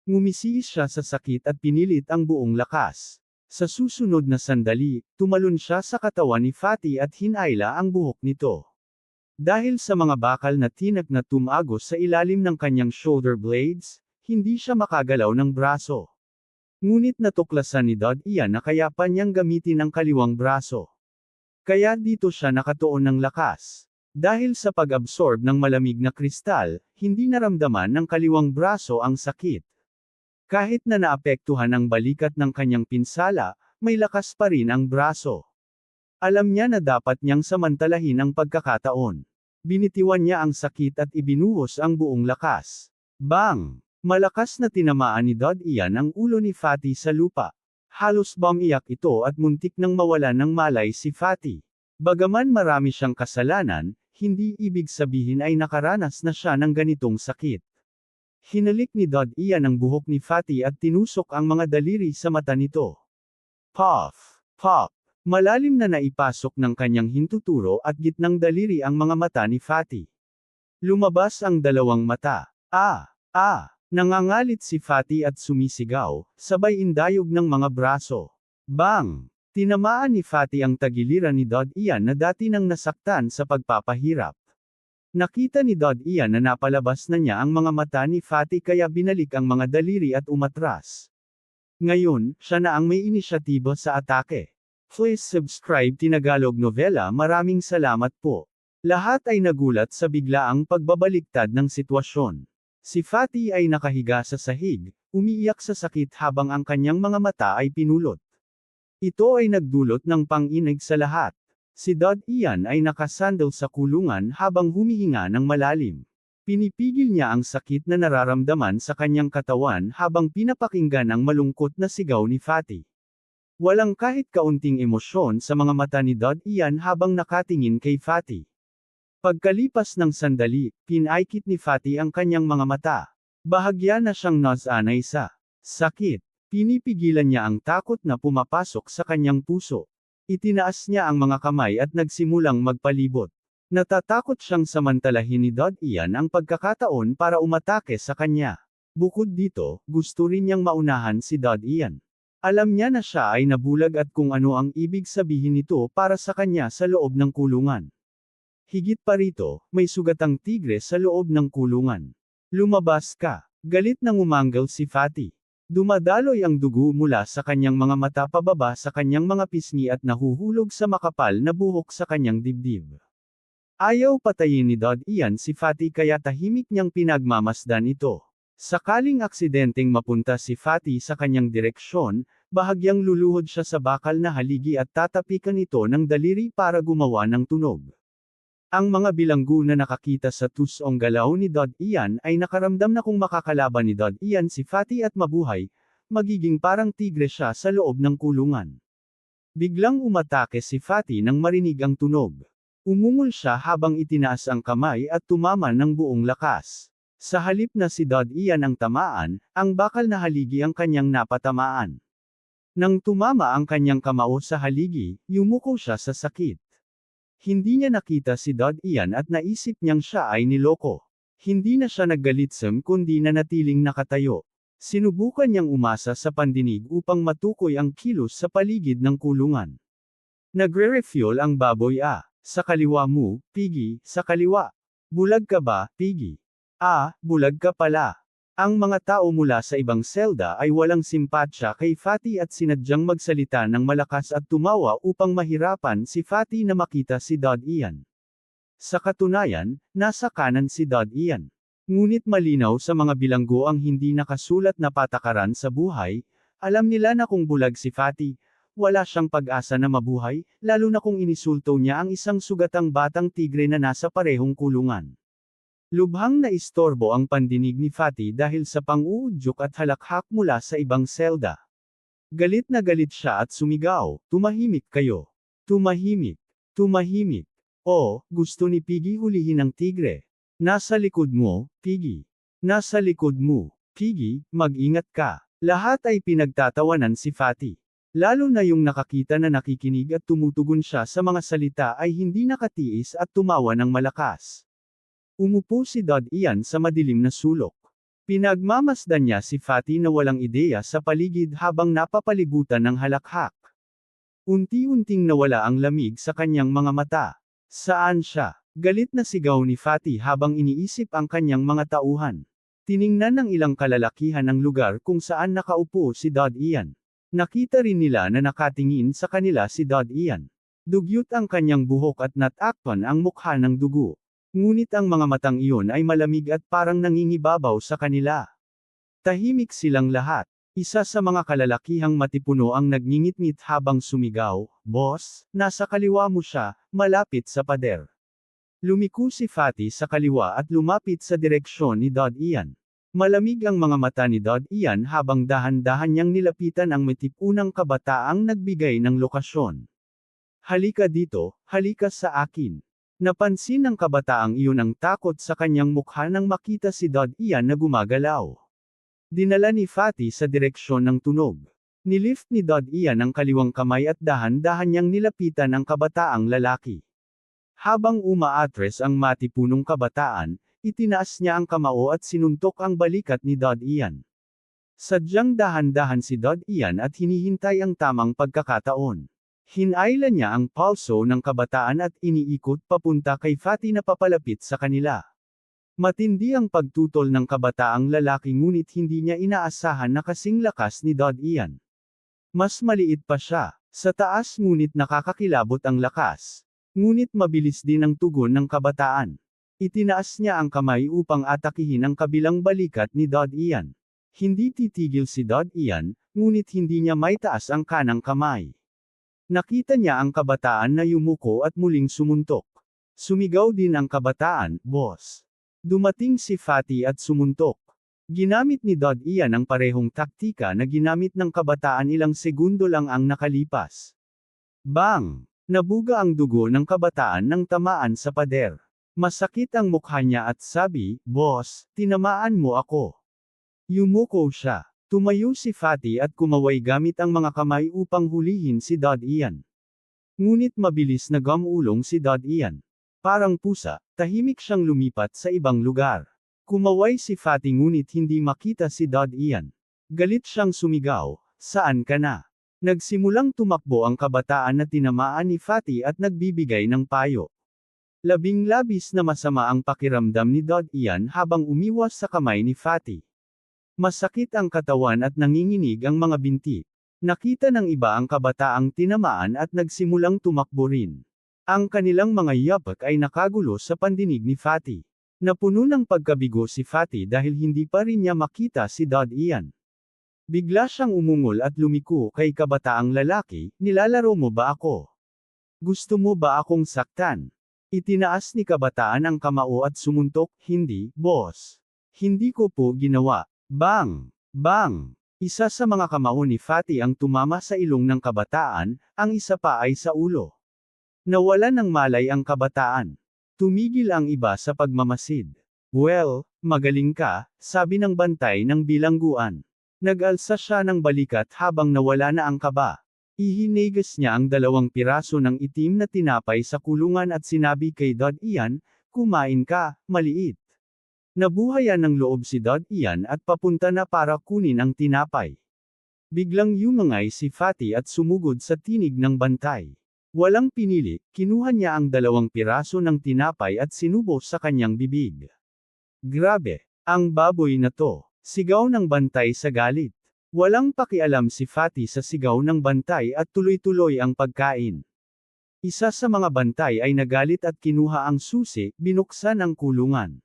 Ngumisi siya sa sakit at pinilit ang buong lakas. Sa susunod na sandali, tumalon siya sa katawan ni Fatty at hinayla ang buhok nito. Dahil sa mga bakal na tinik na tumagos sa ilalim ng kanyang shoulder blades, hindi siya makagalaw ng braso. Ngunit natuklasan ni Dod Ian na kaya pa niyang gamitin ang kaliwang braso. Kaya dito siya nakatuon ng lakas. Dahil sa pag-absorb ng malamig na kristal, hindi naramdaman ng kaliwang braso ang sakit. Kahit na naapektuhan ang balikat ng kanyang pinsala, may lakas pa rin ang braso. Alam niya na dapat niyang samantalahin ang pagkakataon. Binitiwan niya ang sakit at ibinuhos ang buong lakas. Bang! Malakas na tinamaan ni Dod Ian ang ulo ni Fatty sa lupa. Halos bumiyak ito at muntik nang mawalan ng malay si Fatty. Bagaman marami siyang kasalanan, hindi ibig sabihin ay nakaranas na siya ng ganitong sakit. Hinalik ni Dod Ian ang buhok ni Fatty at tinusok ang mga daliri sa mata nito. Puff! Pop! Malalim na naipasok ng kanyang hintuturo at gitnang daliri ang mga mata ni Fatty. Lumabas ang dalawang mata. Nangangalit si Fatty at sumisigaw, sabay indayog ng mga braso. Bang! Tinamaan ni Fatty ang tagiliran ni Dod Ian na dati nang nasaktan sa pagpapahirap. Nakita ni Dod Ian na napalabas na niya ang mga mata ni Fatty kaya binalik ang mga daliri at umatras. Ngayon, siya na ang may inisyatibo sa atake. Please subscribe Tinagalog Novela. Maraming salamat po. Lahat ay nagulat sa biglaang pagbabaliktad ng sitwasyon. Si Fatty ay nakahiga sa sahig, umiiyak sa sakit habang ang kanyang mga mata ay pinulot. Ito ay nagdulot ng pang-inig sa lahat. Si Dod Ian ay nakasandal sa kulungan habang humihinga ng malalim. Pinipigil niya ang sakit na nararamdaman sa kanyang katawan habang pinapakinggan ang malungkot na sigaw ni Fatty. Walang kahit kaunting emosyon sa mga mata ni Dod Ian habang nakatingin kay Fatty. Pagkalipas ng sandali, pinaikit ni Fatty ang kanyang mga mata. Bahagya na siyang nasanay sa sakit. Pinipigilan niya ang takot na pumapasok sa kanyang puso. Itinaas niya ang mga kamay at nagsimulang magpalibot. Natatakot siyang samantalahin ni Dod Ian ang pagkakataon para umatake sa kanya. Bukod dito, gusto rin niyang maunahan si Dod Ian. Alam niya na siya ay nabulag at kung ano ang ibig sabihin nito para sa kanya sa loob ng kulungan. Higit pa rito, may sugatang tigre sa loob ng kulungan. Lumabas ka. Galit nang umanggal si Fatty. Dumadaloy ang dugo mula sa kanyang mga mata pababa sa kanyang mga pisngi at nahuhulog sa makapal na buhok sa kanyang dibdib. Ayaw patayin ni Dod Ian si Fatty kaya tahimik niyang pinagmamasdan ito. Sakaling aksidenteng mapunta si Fatty sa kanyang direksyon, bahagyang luluhod siya sa bakal na haligi at tatapikan ito ng daliri para gumawa ng tunog. Ang mga bilanggo na nakakita sa tusong galaw ni Dod Ian ay nakaramdam na kung makakalaban ni Dod Ian si Fatty at mabuhay, magiging parang tigre siya sa loob ng kulungan. Biglang umatake si Fatty nang marinig ang tunog. Umungol siya habang itinaas ang kamay at tumama ng buong lakas. Sa halip na si Dod Ian ang tamaan, ang bakal na haligi ang kanyang napatamaan. Nang tumama ang kanyang kamao sa haligi, yumuko siya sa sakit. Hindi niya nakita si Dod Ian at naisip niyang siya ay niloko. Hindi na siya naggalitsim kundi nanatiling nakatayo. Sinubukan niyang umasa sa pandinig upang matukoy ang kilos sa paligid ng kulungan. Nagre-refuel ang baboy Sa kaliwa mo, Piggy, sa kaliwa. Bulag ka ba, Piggy? Bulag ka pala. Ang mga tao mula sa ibang selda ay walang simpatsya kay Fatty at sinadyang magsalita ng malakas at tumawa upang mahirapan si Fatty na makita si Dod Ian. Sa katunayan, nasa kanan si Dod Ian. Ngunit malinaw sa mga bilanggo ang hindi nakasulat na patakaran sa buhay, alam nila na kung bulag si Fatty, wala siyang pag-asa na mabuhay, lalo na kung inisulto niya ang isang sugatang batang tigre na nasa parehong kulungan. Lubhang na istorbo ang pandinig ni Fatty dahil sa pang-uudyok at halakhak mula sa ibang selda. Galit na galit siya at sumigaw, "Tumahimik kayo! Tumahimik! Tumahimik!" Gusto ni Piggy hulihin ang tigre. Nasa likod mo, Piggy. Nasa likod mo, Piggy, mag-ingat ka. Lahat ay pinagtatawanan si Fatty. Lalo na yung nakakita na nakikinig at tumutugon siya sa mga salita ay hindi nakatiis at tumawa ng malakas. Umupo si Dod Ian sa madilim na sulok. Pinagmamasdan niya si Fatty na walang ideya sa paligid habang napapalibutan ng halakhak. Unti-unting nawala ang lamig sa kanyang mga mata. Saan siya? Galit na sigaw ni Fatty habang iniisip ang kanyang mga tauhan. Tiningnan ng ilang kalalakihan ang lugar kung saan nakaupo si Dod Ian. Nakita rin nila na nakatingin sa kanila si Dod Ian. Dugyot ang kanyang buhok at natakpan ang mukha ng dugo. Ngunit ang mga matang iyon ay malamig at parang nangingibabaw sa kanila. Tahimik silang lahat. Isa sa mga kalalakihang matipuno ang nagngingit-ngit habang sumigaw, "Boss, nasa kaliwa mo siya, malapit sa pader." Lumiko si Fatty sa kaliwa at lumapit sa direksyon ni Dod Ian. Malamig ang mga mata ni Dod Ian habang dahan-dahan niyang nilapitan ang matipunang kabataang nagbigay ng lokasyon. "Halika dito, halika sa akin." Napansin ng kabataang iyon ang takot sa kanyang mukha nang makita si Dod Ian na gumagalaw. Dinala ni Fatty sa direksyon ng tunog. Nilift ni Dod Ian ang kaliwang kamay at dahan-dahan niyang nilapitan ang kabataang lalaki. Habang umaatres ang matipunong kabataan, itinaas niya ang kamao at sinuntok ang balikat ni Dod Ian. Sadyang dahan-dahan si Dod Ian at hinihintay ang tamang pagkakataon. Hinayla niya ang palso ng kabataan at iniikot papunta kay Fatty na papalapit sa kanila. Matindi ang pagtutol ng kabataang lalaki ngunit hindi niya inaasahan na kasing lakas ni Dod Ian. Mas maliit pa siya, sa taas ngunit nakakakilabot ang lakas. Ngunit mabilis din ang tugon ng kabataan. Itinaas niya ang kamay upang atakihin ang kabilang balikat ni Dod Ian. Hindi titigil si Dod Ian, ngunit hindi niya maitaas ang kanang kamay. Nakita niya ang kabataan na yumuko at muling sumuntok. Sumigaw din ang kabataan, "Boss!" Dumating si Fatty at sumuntok. Ginamit ni Dod Ian ang parehong taktika na ginamit ng kabataan ilang segundo lang ang nakalipas. Bang! Nabuga ang dugo ng kabataan nang tamaan sa pader. Masakit ang mukha niya at sabi, "Boss, tinamaan mo ako." Yumuko siya. Tumayo si Fatty at kumaway gamit ang mga kamay upang hulihin si Dod Ian. Ngunit mabilis na gumulong si Dod Ian. Parang pusa, tahimik siyang lumipat sa ibang lugar. Kumaway si Fatty ngunit hindi makita si Dod Ian. Galit siyang sumigaw, "Saan ka na?" Nagsimulang tumakbo ang kabataan na tinamaan ni Fatty at nagbibigay ng payo. Labing-labis na masama ang pakiramdam ni Dod Ian habang umiwas sa kamay ni Fatty. Masakit ang katawan at nanginginig ang mga binti. Nakita ng iba ang kabataang tinamaan at nagsimulang tumakbo rin. Ang kanilang mga yapak ay nakagulo sa pandinig ni Fatty. Napuno ng pagkabigo si Fatty dahil hindi pa rin niya makita si Dod Ian. Bigla siyang umungol at lumiko kay kabataang lalaki, "Nilalaro mo ba ako? Gusto mo ba akong saktan?" Itinaas ni kabataan ang kamao at sumuntok, "Hindi, boss. Hindi ko po ginawa." Bang! Bang! Isa sa mga kamao ni Fatty ang tumama sa ilong ng kabataan, ang isa pa ay sa ulo. Nawalan ng malay ang kabataan. Tumigil ang iba sa pagmamasid. "Well, magaling ka," sabi ng bantay ng bilangguan. Nag-alsa siya ng balikat habang nawala na ang kaba. Ihinigas niya ang 2 piraso ng itim na tinapay sa kulungan at sinabi kay Dod Ian, "Kumain ka, maliit." Nabuhayan ng loob si Dod Ian at papunta na para kunin ang tinapay. Biglang yumangay si Fatty at sumugod sa tinig ng bantay. Walang pinili, kinuha niya ang 2 piraso ng tinapay at sinubo sa kanyang bibig. "Grabe! Ang baboy na to!" Sigaw ng bantay sa galit. Walang pakialam si Fatty sa sigaw ng bantay at tuloy-tuloy ang pagkain. Isa sa mga bantay ay nagalit at kinuha ang susi, binuksan ang kulungan.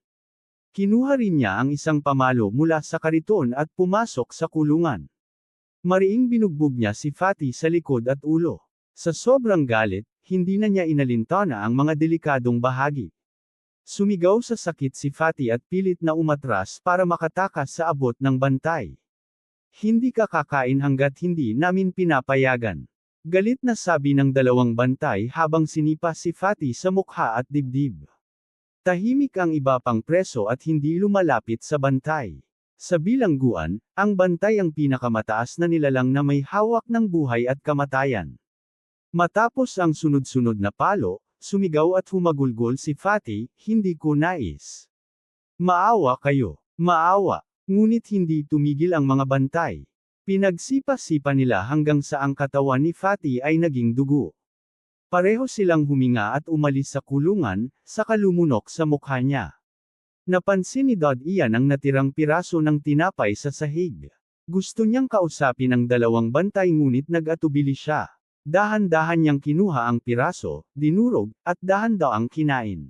Kinuha rin niya ang isang pamalo mula sa kariton at pumasok sa kulungan. Mariing binugbog niya si Fatty sa likod at ulo. Sa sobrang galit, hindi na niya inalintana ang mga delikadong bahagi. Sumigaw sa sakit si Fatty at pilit na umatras para makatakas sa abot ng bantay. "Hindi ka kakain hanggat hindi namin pinapayagan." Galit na sabi ng 2 bantay habang sinipa si Fatty sa mukha at dibdib. Tahimik ang iba pang preso at hindi lumalapit sa bantay. Sa bilangguan, ang bantay ang pinakamataas na nilalang na may hawak ng buhay at kamatayan. Matapos ang sunod-sunod na palo, sumigaw at humagulgol si Fatty, "Hindi ko nais. Maawa kayo. Maawa." Ngunit hindi tumigil ang mga bantay. Pinagsipa-sipa nila hanggang sa ang katawan ni Fatty ay naging dugo. Pareho silang huminga at umalis sa kulungan, saka lumunok sa mukha niya. Napansin ni Dod Ian ang natirang piraso ng tinapay sa sahig. Gusto niyang kausapin ang 2 bantay ngunit nag-atubili siya. Dahan-dahan niyang kinuha ang piraso, dinurog, at dahan-daang kinain.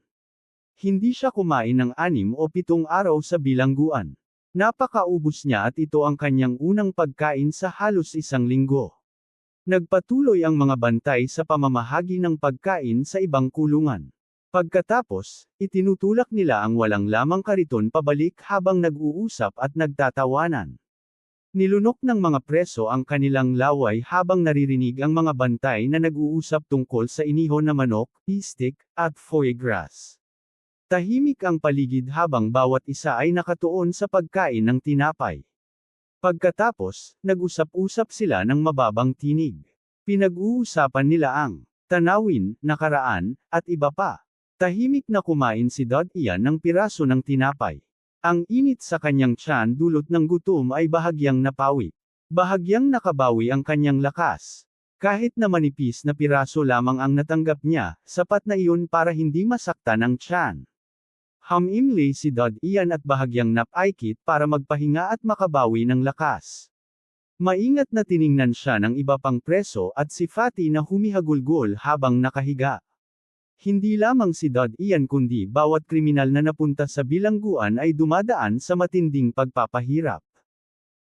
Hindi siya kumain ng 6 o 7 araw sa bilangguan. Napakaubos niya at ito ang kanyang unang pagkain sa halos 1 linggo. Nagpatuloy ang mga bantay sa pamamahagi ng pagkain sa ibang kulungan. Pagkatapos, itinutulak nila ang walang lamang kariton pabalik habang nag-uusap at nagtatawanan. Nilunok ng mga preso ang kanilang laway habang naririnig ang mga bantay na nag-uusap tungkol sa inihon na manok, istik, at foie gras. Tahimik ang paligid habang bawat isa ay nakatuon sa pagkain ng tinapay. Pagkatapos, nag-usap-usap sila ng mababang tinig. Pinag-uusapan nila ang tanawin, nakaraan, at iba pa. Tahimik na kumain si Dod Ian ng piraso ng tinapay. Ang init sa kanyang tiyan dulot ng gutom ay bahagyang napawi. Bahagyang nakabawi ang kanyang lakas. Kahit na manipis na piraso lamang ang natanggap niya, sapat na iyon para hindi masaktan ang tiyan. Hamimli si Dod Ian at bahagyang napaikit para magpahinga at makabawi ng lakas. Maingat na tiningnan siya ng iba pang preso at si Fatty na humihagulgol habang nakahiga. Hindi lamang si Dod Ian kundi bawat kriminal na napunta sa bilangguan ay dumadaan sa matinding pagpapahirap.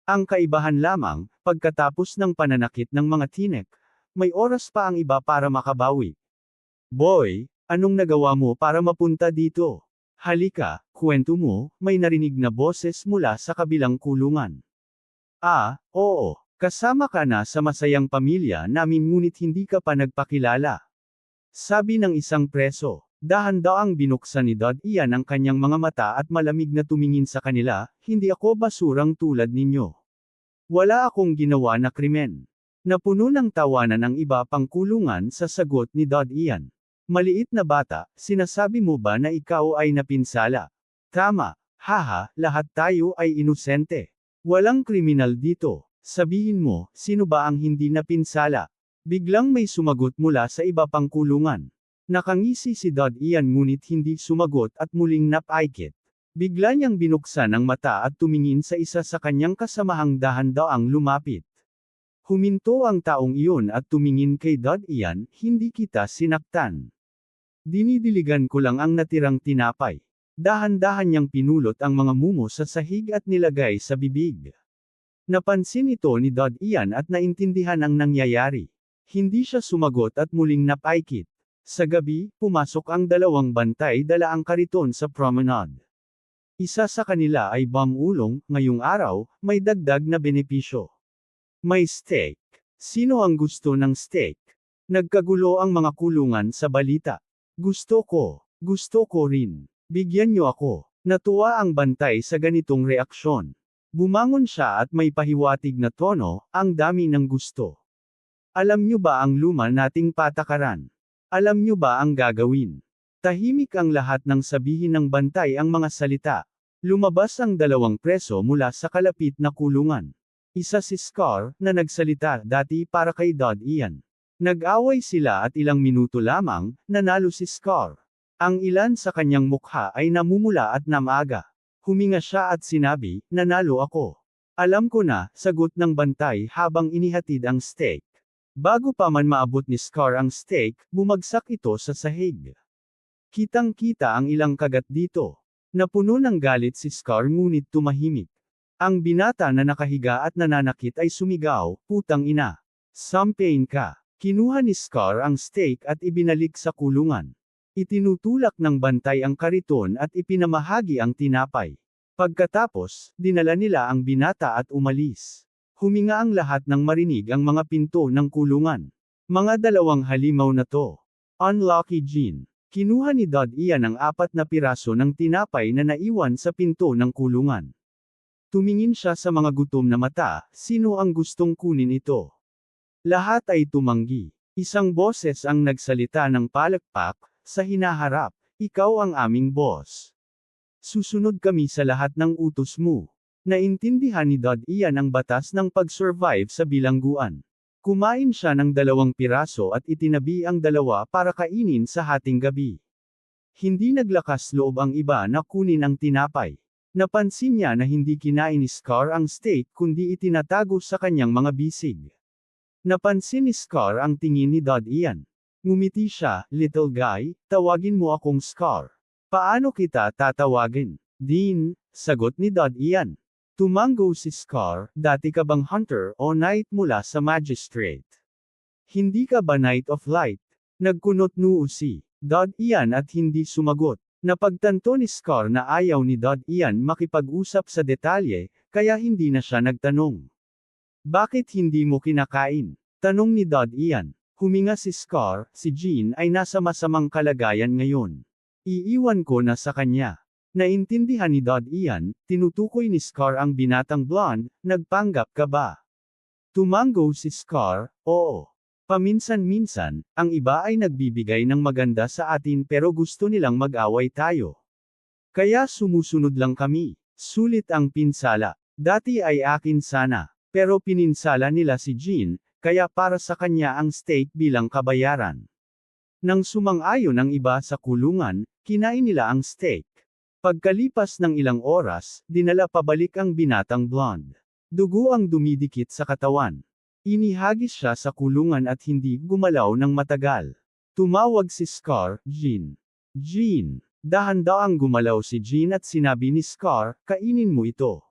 Ang kaibahan lamang, pagkatapos ng pananakit ng mga tinek, may oras pa ang iba para makabawi. Boy, anong nagawa mo para mapunta dito? Halika, kwento mo, may narinig na boses mula sa kabilang kulungan. Oo, kasama ka na sa masayang pamilya namin ngunit hindi ka pa nagpakilala. Sabi ng isang preso, dahan-daang binuksan ni Dod Ian ang kanyang mga mata at malamig na tumingin sa kanila, hindi ako basurang tulad ninyo. Wala akong ginawa na krimen. Napuno ng tawanan ang iba pang kulungan sa sagot ni Dod Ian. Maliit na bata, sinasabi mo ba na ikaw ay napinsala? Tama, haha, lahat tayo ay inosente. Walang kriminal dito. Sabihin mo, sino ba ang hindi napinsala? Biglang may sumagot mula sa iba pang kulungan. Nakangisi si Dod Ian ngunit hindi sumagot at muling napaikit. Bigla niyang binuksan ang mata at tumingin sa isa sa kanyang kasamahang dahan-daang lumapit. Huminto ang taong iyon at tumingin kay Dod Ian, hindi kita sinaktan. Dinidiligan ko lang ang natirang tinapay. Dahan-dahan niyang pinulot ang mga mumo sa sahig at nilagay sa bibig. Napansin ito ni Dod Ian at naintindihan ang nangyayari. Hindi siya sumagot at muling napaikit. Sa gabi, pumasok ang dalawang bantay dala ang kariton sa promenade. Isa sa kanila ay bamulong, ngayong araw, may dagdag na benepisyo. May steak. Sino ang gusto ng steak? Nagkagulo ang mga kulungan sa balita. Gusto ko rin. Bigyan niyo ako. Natuwa ang bantay sa ganitong reaksyon. Bumangon siya at may pahiwatig na tono, ang dami ng gusto. Alam niyo ba ang luma nating patakaran? Alam niyo ba ang gagawin? Tahimik ang lahat nang sabihin ng bantay ang mga salita. Lumabas ang dalawang preso mula sa kalapit na kulungan. Isa si Scar, na nagsalita dati para kay Dod Ian. Nag-away sila at ilang minuto lamang, nanalo si Scar. Ang ilan sa kanyang mukha ay namumula at namaga. Huminga siya at sinabi, nanalo ako. Alam ko na, sagot ng bantay habang inihatid ang steak. Bago pa man maabot ni Scar ang steak, bumagsak ito sa sahig. Kitang-kita ang ilang kagat dito. Napuno ng galit si Scar ngunit tumahimik. Ang binata na nakahiga at nananakit ay sumigaw, putang ina. Sampain ka. Kinuha ni Scar ang steak at ibinalik sa kulungan. Itinutulak ng bantay ang kariton at ipinamahagi ang tinapay. Pagkatapos, dinala nila ang binata at umalis. Huminga ang lahat nang marinig ang mga pinto ng kulungan. Mga dalawang halimaw na to. Unlucky Jean. Kinuha ni Dod Ian ang 4 na piraso ng tinapay na naiwan sa pinto ng kulungan. Tumingin siya sa mga gutom na mata, sino ang gustong kunin ito? Lahat ay tumanggi. Isang boses ang nagsalita ng palakpak, sa hinaharap, ikaw ang aming boss. Susunod kami sa lahat ng utos mo. Naintindihan ni Dod Ian ang batas ng pag-survive sa bilangguan. Kumain siya ng 2 piraso at itinabi ang 2 para kainin sa hating gabi. Hindi naglakas loob ang iba na kunin ang tinapay. Napansin niya na hindi kinain ni Scar ang steak kundi itinatago sa kanyang mga bisig. Napansin ni Scar ang tingin ni Dod Ian. Ngumiti siya, little guy, tawagin mo akong Scar. Paano kita tatawagin? Dean, sagot ni Dod Ian. Tumango si Scar, dati ka bang hunter o knight mula sa magistrate? Hindi ka ba knight of light? Nagkunot noo si Dod Ian at hindi sumagot. Napagtanto ni Scar na ayaw ni Dod Ian makipag-usap sa detalye, kaya hindi na siya nagtanong. Bakit hindi mo kinakain? Tanong ni Dod Ian. Huminga si Scar, si Jean ay nasa masamang kalagayan ngayon. Iiwan ko na sa kanya. Naintindihan ni Dod Ian, tinutukoy ni Scar ang binatang blonde, nagpanggap ka ba? Tumango si Scar, oo. Paminsan-minsan, ang iba ay nagbibigay ng maganda sa atin pero gusto nilang mag-away tayo. Kaya sumusunod lang kami. Sulit ang pinsala. Dati ay akin sana. Pero pininsala nila si Jean, kaya para sa kanya ang steak bilang kabayaran. Nang sumang-ayon ang iba sa kulungan, kinain nila ang steak. Pagkalipas ng ilang oras, dinala pabalik ang binatang blonde. Dugo ang dumidikit sa katawan. Inihagis siya sa kulungan at hindi gumalaw ng matagal. Tumawag si Scar, Jean. Jean. Dahan-daang gumalaw si Jean at sinabi ni Scar, kainin mo ito.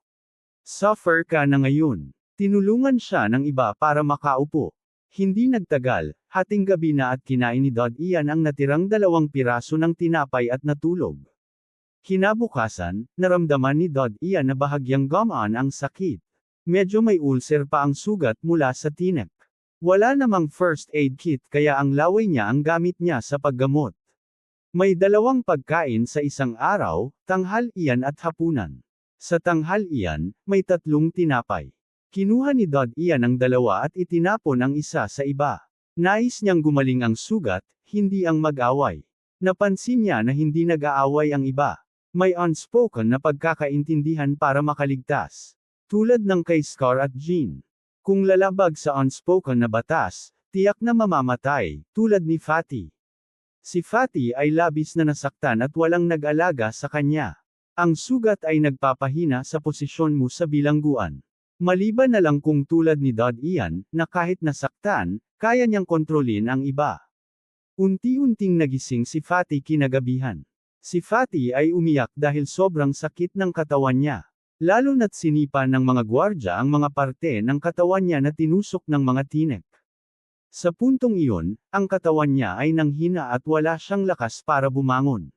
Suffer ka na ngayon. Tinulungan siya ng iba para makaupo. Hindi nagtagal, hating gabi na at kinain ni Dod Ian ang natirang 2 piraso ng tinapay at natulog. Kinabukasan, naramdaman ni Dod Ian na bahagyang gumaan ang sakit. Medyo may ulcer pa ang sugat mula sa tinek. Wala namang first aid kit kaya ang laway niya ang gamit niya sa paggamot. May 2 pagkain sa isang araw, tanghalian at hapunan. Sa tanghalian, may 3 tinapay. Kinuha ni Dod Ian ang 2 at itinapon ang isa sa iba. Nais niyang gumaling ang sugat, hindi ang mag-away. Napansin niya na hindi nag-aaway ang iba. May unspoken na pagkakaintindihan para makaligtas. Tulad ng kay Scar at Jean. Kung lalabag sa unspoken na batas, tiyak na mamamatay, tulad ni Fatty. Si Fatty ay labis na nasaktan at walang nag-alaga sa kanya. Ang sugat ay nagpapahina sa posisyon mo sa bilangguan. Maliban na lang kung tulad ni Dod Ian, na kahit nasaktan, kaya niyang kontrolin ang iba. Unti-unting nagising si Fatty kinagabihan. Si Fatty ay umiyak dahil sobrang sakit ng katawan niya. Lalo na't sinipa ng mga gwardya ang mga parte ng katawan niya na tinusok ng mga tinek. Sa puntong iyon, ang katawan niya ay nanghina at wala siyang lakas para bumangon.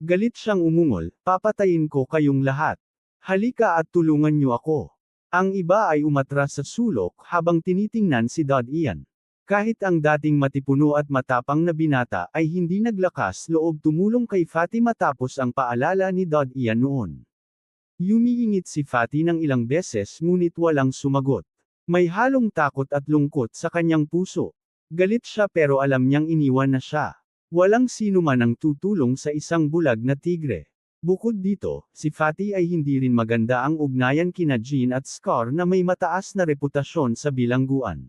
Galit siyang umungol, papatayin ko kayong lahat. Halika at tulungan niyo ako. Ang iba ay umatras sa sulok habang tinitingnan si Dod Ian. Kahit ang dating matipuno at matapang na binata ay hindi naglakas loob tumulong kay Fatty matapos ang paalala ni Dod Ian noon. Yumiingit si Fatty ng ilang beses ngunit walang sumagot. May halong takot at lungkot sa kanyang puso. Galit siya pero alam niyang iniwan na siya. Walang sino man ang tutulong sa isang bulag na tigre. Bukod dito, si Fatty ay hindi rin maganda ang ugnayan kina Jean at Scar na may mataas na reputasyon sa bilangguan.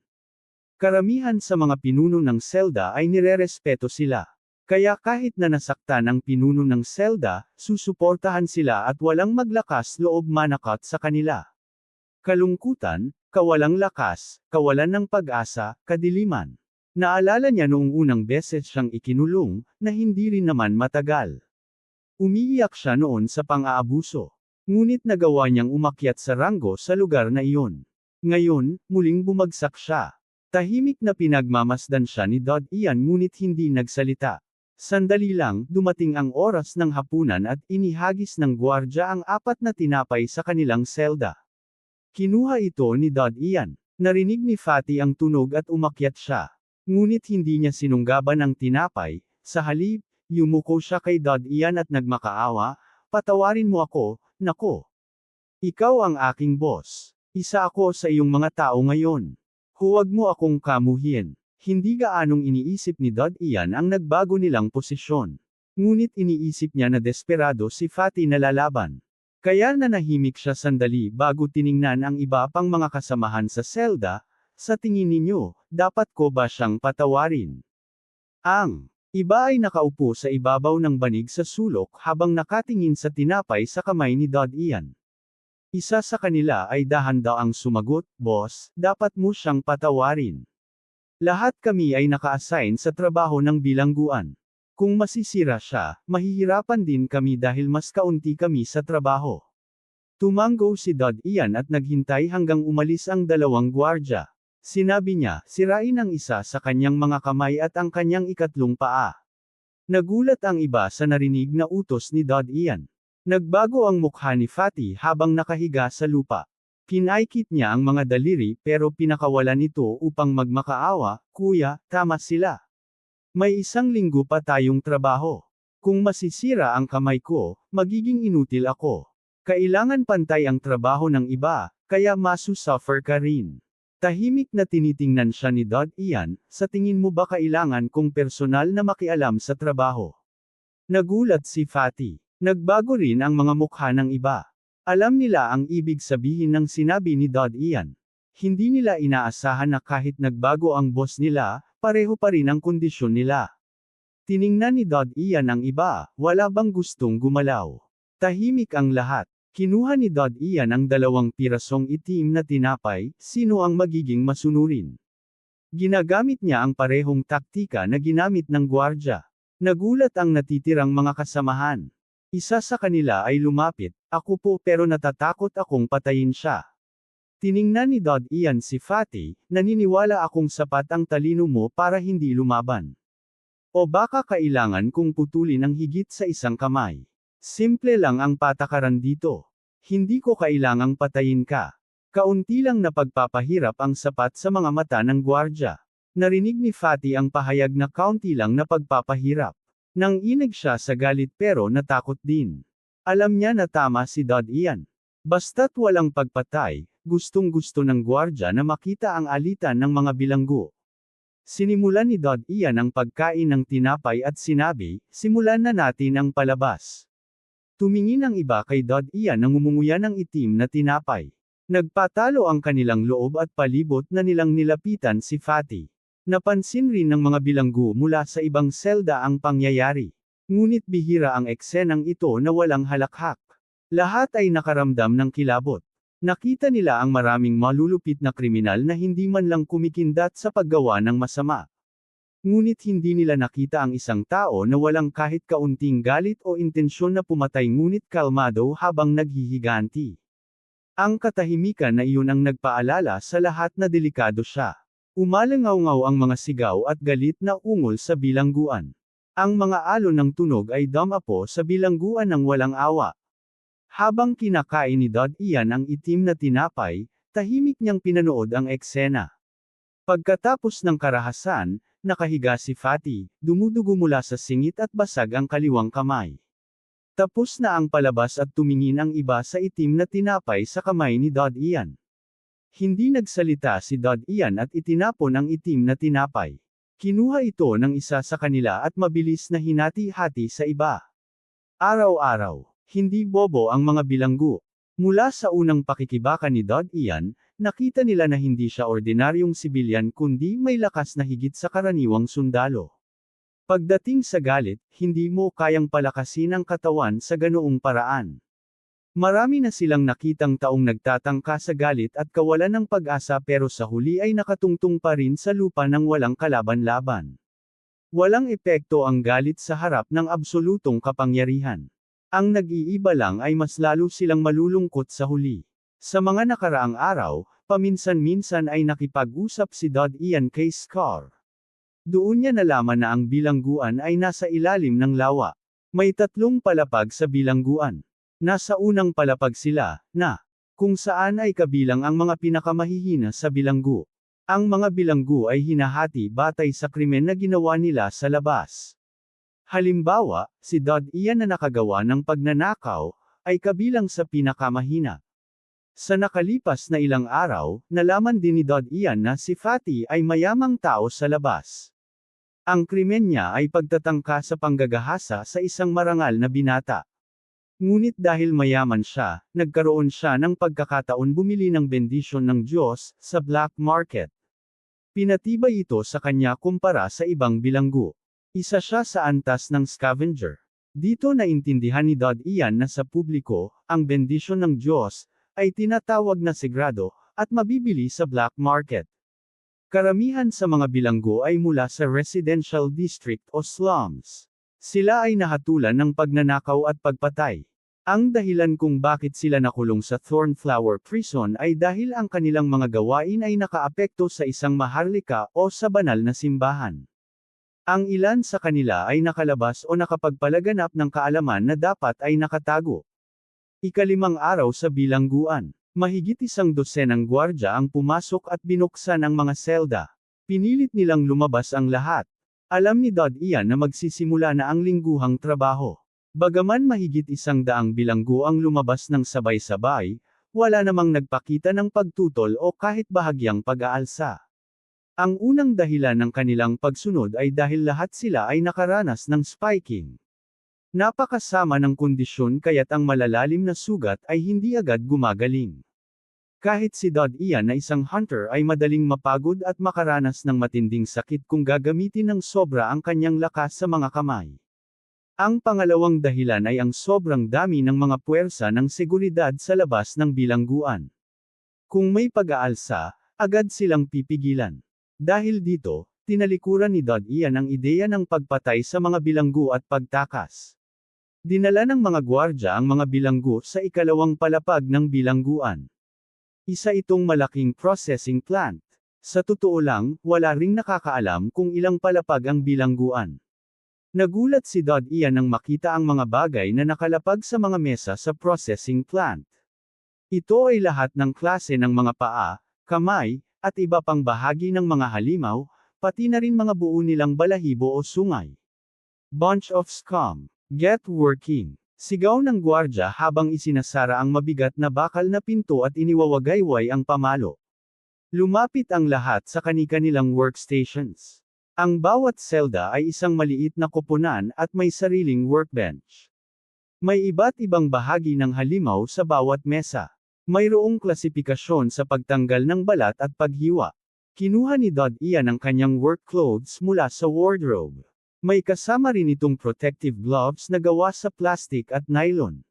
Karamihan sa mga pinuno ng selda ay nirerespeto sila. Kaya kahit na nasaktan ang pinuno ng selda, susuportahan sila at walang maglakas loob manakot sa kanila. Kalungkutan, kawalang lakas, kawalan ng pag-asa, kadiliman. Naalala niya noong unang beses siyang ikinulong, na hindi rin naman matagal. Umiiyak siya noon sa pang-aabuso. Ngunit nagawa niyang umakyat sa ranggo sa lugar na iyon. Ngayon, muling bumagsak siya. Tahimik na pinagmamasdan siya ni Dod Ian ngunit hindi nagsalita. Sandali lang, dumating ang oras ng hapunan at inihagis ng gwardya ang 4 na tinapay sa kanilang selda. Kinuha ito ni Dod Ian. Narinig ni Fatty ang tunog at umakyat siya. Ngunit hindi niya sinunggaban ang tinapay, sa halip, yumuko siya kay Dod Ian at nagmakaawa, patawarin mo ako, nako. Ikaw ang aking boss. Isa ako sa iyong mga tao ngayon. Huwag mo akong kamuhin. Hindi gaanong iniisip ni Dod Ian ang nagbago nilang posisyon. Ngunit iniisip niya na desperado si Fatty na lalaban. Kaya nanahimik siya sandali bago tiningnan ang iba pang mga kasamahan sa selda. Sa tingin ninyo, dapat ko ba siyang patawarin? Ang iba ay nakaupo sa ibabaw ng banig sa sulok habang nakatingin sa tinapay sa kamay ni Dod Ian. Isa sa kanila ay dahan-daang sumagot, "Boss, dapat mo siyang patawarin. Lahat kami ay naka-assign sa trabaho ng bilangguan. Kung masisira siya, mahihirapan din kami dahil mas kaunti kami sa trabaho." Tumango si Dod Ian at naghintay hanggang umalis ang 2 gwardya. Sinabi niya, sirain ang isa sa kanyang mga kamay at ang kanyang 3 paa. Nagulat ang iba sa narinig na utos ni Dod Ian. Nagbago ang mukha ni Fatty habang nakahiga sa lupa. Pinaikit niya ang mga daliri pero pinakawalan ito upang magmakaawa, "Kuya, tama sila. May 1 linggo pa tayong trabaho. Kung masisira ang kamay ko, magiging inutil ako. Kailangan pantay ang trabaho ng iba, kaya masusuffer ka rin." Tahimik na tinitingnan siya ni Dod Ian, "Sa tingin mo ba kailangan kong personal na makialam sa trabaho?" Nagulat si Fatty. Nagbago rin ang mga mukha ng iba. Alam nila ang ibig sabihin ng sinabi ni Dod Ian. Hindi nila inaasahan na kahit nagbago ang boss nila, pareho pa rin ang kondisyon nila. Tiningnan ni Dod Ian ang iba, wala bang gustong gumalaw. Tahimik ang lahat. Kinuha ni Dod Ian ang 2 pirasong itim na tinapay, sino ang magiging masunurin? Ginagamit niya ang parehong taktika na ginamit ng gwardya. Nagulat ang natitirang mga kasamahan. Isa sa kanila ay lumapit, ako po pero natatakot akong patayin siya. Tiningnan ni Dod Ian si Fatty, naniniwala akong sapat ang talino mo para hindi lumaban. O baka kailangan kong putulin ang higit sa isang kamay. Simple lang ang patakaran dito. Hindi ko kailangang patayin ka. Kaunti lang na pagpapahirap ang sapat sa mga mata ng gwardya. Narinig ni Fatty ang pahayag na kaunti lang na pagpapahirap. Nanginig siya sa galit pero natakot din. Alam niya na tama si Dod Ian. Basta't walang pagpatay, gustong-gusto ng gwardya na makita ang alitan ng mga bilanggo. Sinimulan ni Dod Ian ang pagkain ng tinapay at sinabi, simulan na natin ang palabas. Tumingin ang iba kay Dod Ian na ngumunguya ng itim na tinapay. Nagpatalo ang kanilang loob at palibot na nilang nilapitan si Fatty. Napansin rin ng mga bilanggo mula sa ibang selda ang pangyayari. Ngunit bihira ang eksenang ito na walang halakhak. Lahat ay nakaramdam ng kilabot. Nakita nila ang maraming malulupit na kriminal na hindi man lang kumikindat sa paggawa ng masama. Ngunit hindi nila nakita ang isang tao na walang kahit kaunting galit o intensyon na pumatay ngunit kalmado habang naghihiganti. Ang katahimikan na iyon ang nagpaalala sa lahat na delikado siya. Umalangaw-ngaw ang mga sigaw at galit na ungol sa bilangguan. Ang mga alon ng tunog ay dumapo sa bilangguan ng walang awa. Habang kinakain ni Dod Ian ang itim na tinapay, tahimik niyang pinanood ang eksena. Pagkatapos ng karahasan, nakahiga si Fatty, dumudugo mula sa singit at basag ang kaliwang kamay. Tapos na ang palabas at tumingin ang iba sa itim na tinapay sa kamay ni Dod Ian. Hindi nagsalita si Dod Ian at itinapon ang itim na tinapay. Kinuha ito ng isa sa kanila at mabilis na hinati-hati sa iba. Araw-araw. Hindi bobo ang mga bilanggo. Mula sa unang pakikibaka ni Dod Ian, nakita nila na hindi siya ordinaryong sibilyan kundi may lakas na higit sa karaniwang sundalo. Pagdating sa galit, hindi mo kayang palakasin ang katawan sa ganoong paraan. Marami na silang nakitang taong nagtatangka sa galit at kawalan ng pag-asa pero sa huli ay nakatungtong pa rin sa lupa ng walang kalaban-laban. Walang epekto ang galit sa harap ng absolutong kapangyarihan. Ang nag-iiba lang ay mas lalo silang malulungkot sa huli. Sa mga nakaraang araw, paminsan-minsan ay nakipag-usap si Dod Ian kay Scar. Doon niya nalaman na ang bilangguan ay nasa ilalim ng lawa. May 3 palapag sa bilangguan. Nasa unang palapag sila, na kung saan ay kabilang ang mga pinakamahihina sa bilanggo. Ang mga bilanggo ay hinahati batay sa krimen na ginawa nila sa labas. Halimbawa, si Dod Ian na nakagawa ng pagnanakaw, ay kabilang sa pinakamahina. Sa nakalipas na ilang araw, nalaman din ni Dod Ian na si Fatty ay mayamang tao sa labas. Ang krimen niya ay pagtatangka sa panggagahasa sa isang marangal na binata. Ngunit dahil mayaman siya, nagkaroon siya ng pagkakataon bumili ng bendisyon ng Diyos sa black market. Pinatibay ito sa kanya kumpara sa ibang bilanggo. Isa siya sa antas ng scavenger. Dito naintindihan ni Dod Ian na sa publiko, ang bendisyon ng Diyos, ay tinatawag na sagrado, at mabibili sa black market. Karamihan sa mga bilanggo ay mula sa residential district o slums. Sila ay nahatulan ng pagnanakaw at pagpatay. Ang dahilan kung bakit sila nakulong sa Thornflower Prison ay dahil ang kanilang mga gawain ay nakaapekto sa isang maharlika o sa banal na simbahan. Ang ilan sa kanila ay nakalabas o nakapagpalaganap ng kaalaman na dapat ay nakatago. Ika-5 araw sa bilangguan. Mahigit 100 gwardya ang pumasok at binuksan ang mga selda. Pinilit nilang lumabas ang lahat. Alam ni Dod Ian na magsisimula na ang lingguhang trabaho. Bagaman mahigit 100 bilanggo ang lumabas ng sabay-sabay, wala namang nagpakita ng pagtutol o kahit bahagyang pag-aalsa. Ang unang dahilan ng kanilang pagsunod ay dahil lahat sila ay nakaranas ng spiking. Napakasama ng kondisyon kaya't ang malalalim na sugat ay hindi agad gumagaling. Kahit si Dad Ian na isang hunter ay madaling mapagod at makaranas ng matinding sakit kung gagamitin ng sobra ang kanyang lakas sa mga kamay. Ang pangalawang dahilan ay ang sobrang dami ng mga puwersa ng seguridad sa labas ng bilangguan. Kung may pag-aalsa, agad silang pipigilan. Dahil dito, tinalikuran ni Dad Ian ang ideya ng pagpatay sa mga bilanggo at pagtakas. Dinala ng mga gwardya ang mga bilanggo sa ikalawang palapag ng bilangguan. Isa itong malaking processing plant. Sa totoo lang, wala ring nakakaalam kung ilang palapag ang bilangguan. Nagulat si Dad Ian nang makita ang mga bagay na nakalapag sa mga mesa sa processing plant. Ito ay lahat ng klase ng mga paa, kamay, at iba pang bahagi ng mga halimaw, pati na rin mga buo nilang balahibo o sungay. Bunch of scum. Get working. Sigaw ng gwardya habang isinasara ang mabigat na bakal na pinto at iniwawagayway ang pamalo. Lumapit ang lahat sa kani-kanilang workstations. Ang bawat selda ay isang maliit na koponan at may sariling workbench. May iba't ibang bahagi ng halimaw sa bawat mesa. Mayroong klasipikasyon sa pagtanggal ng balat at paghiwa. Kinuha ni Dad Ian ang kanyang work clothes mula sa wardrobe. May kasama rin itong protective gloves na gawa sa plastic at nylon.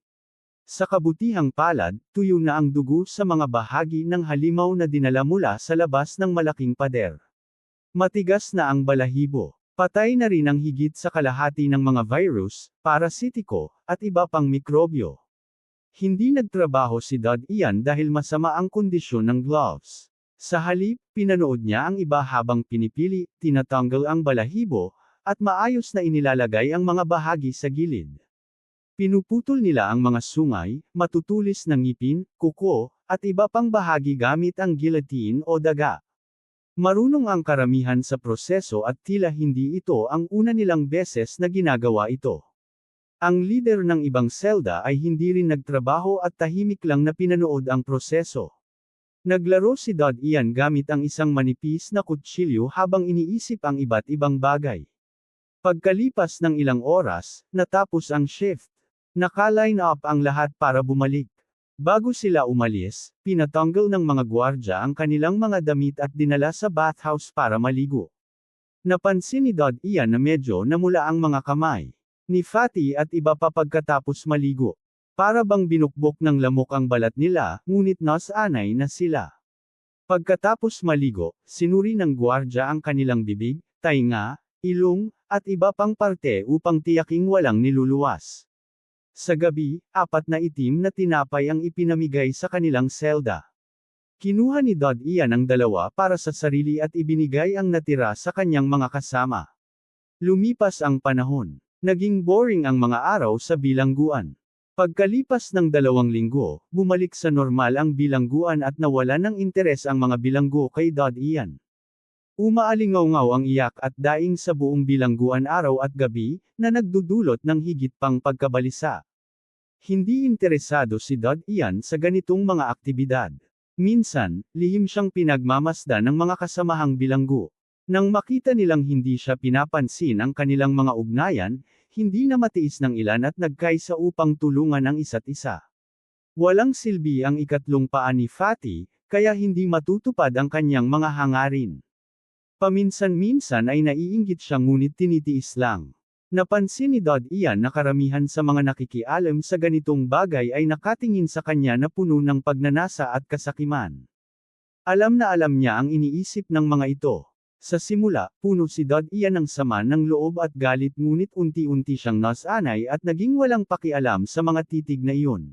Sa kabutihang palad, tuyo na ang dugo sa mga bahagi ng halimaw na dinala mula sa labas ng malaking pader. Matigas na ang balahibo. Patay na rin ang higit sa kalahati ng mga virus, parasitiko, at iba pang mikrobyo. Hindi nagtrabaho si Dad Ian dahil masama ang kondisyon ng gloves. Sa halip, pinanood niya ang iba habang pinipili, tinatanggal ang balahibo, at maayos na inilalagay ang mga bahagi sa gilid. Pinuputol nila ang mga sungay, matutulis na ngipin, kuko, at iba pang bahagi gamit ang guillotine o daga. Marunong ang karamihan sa proseso at tila hindi ito ang una nilang beses na ginagawa ito. Ang leader ng ibang selda ay hindi rin nagtrabaho at tahimik lang na pinanood ang proseso. Naglaro si Dad Ian gamit ang isang manipis na kutsilyo habang iniisip ang iba't ibang bagay. Pagkalipas ng ilang oras, natapos ang shift. Naka-line up ang lahat para bumalik. Bago sila umalis, pinatanggal ng mga gwardya ang kanilang mga damit at dinala sa bathhouse para maligo. Napansin ni Dad Ian na medyo namula ang mga kamay ni Fatty at iba pa pagkatapos maligo. Para bang binukbok ng lamok ang balat nila, ngunit nasanay na sila. Pagkatapos maligo, sinuri ng gwardya ang kanilang bibig, tainga, ilong, at iba pang parte upang tiyaking walang niluluwas. Sa gabi, 4 na itim na tinapay ang ipinamigay sa kanilang selda. Kinuha ni Dad Ian ang 2 para sa sarili at ibinigay ang natira sa kanyang mga kasama. Lumipas ang panahon. Naging boring ang mga araw sa bilangguan. Pagkalipas ng 2 linggo, bumalik sa normal ang bilangguan at nawala ng interes ang mga bilanggo kay Dad Ian. Umaalingaw-ngaw ang iyak at daing sa buong bilangguan araw at gabi, na nagdudulot ng higit pang pagkabalisa. Hindi interesado si Dad Ian sa ganitong mga aktibidad. Minsan, lihim siyang pinagmamasdan ng mga kasamahang bilanggo. Nang makita nilang hindi siya pinapansin ang kanilang mga ugnayan, hindi na matiis ng ilan at nagkaisa upang tulungan ang isa't isa. Walang silbi ang ikatlong paa ni Fatty, kaya hindi matutupad ang kanyang mga hangarin. Paminsan-minsan ay naiinggit siya ngunit tinitiis lang. Napansin ni Dad Ian na karamihan sa mga nakikialam sa ganitong bagay ay nakatingin sa kanya na puno ng pagnanasa at kasakiman. Alam na alam niya ang iniisip ng mga ito. Sa simula, puno si Dad Ian ng sama ng loob at galit ngunit unti-unti siyang nasanay at naging walang pakialam sa mga titig na iyon.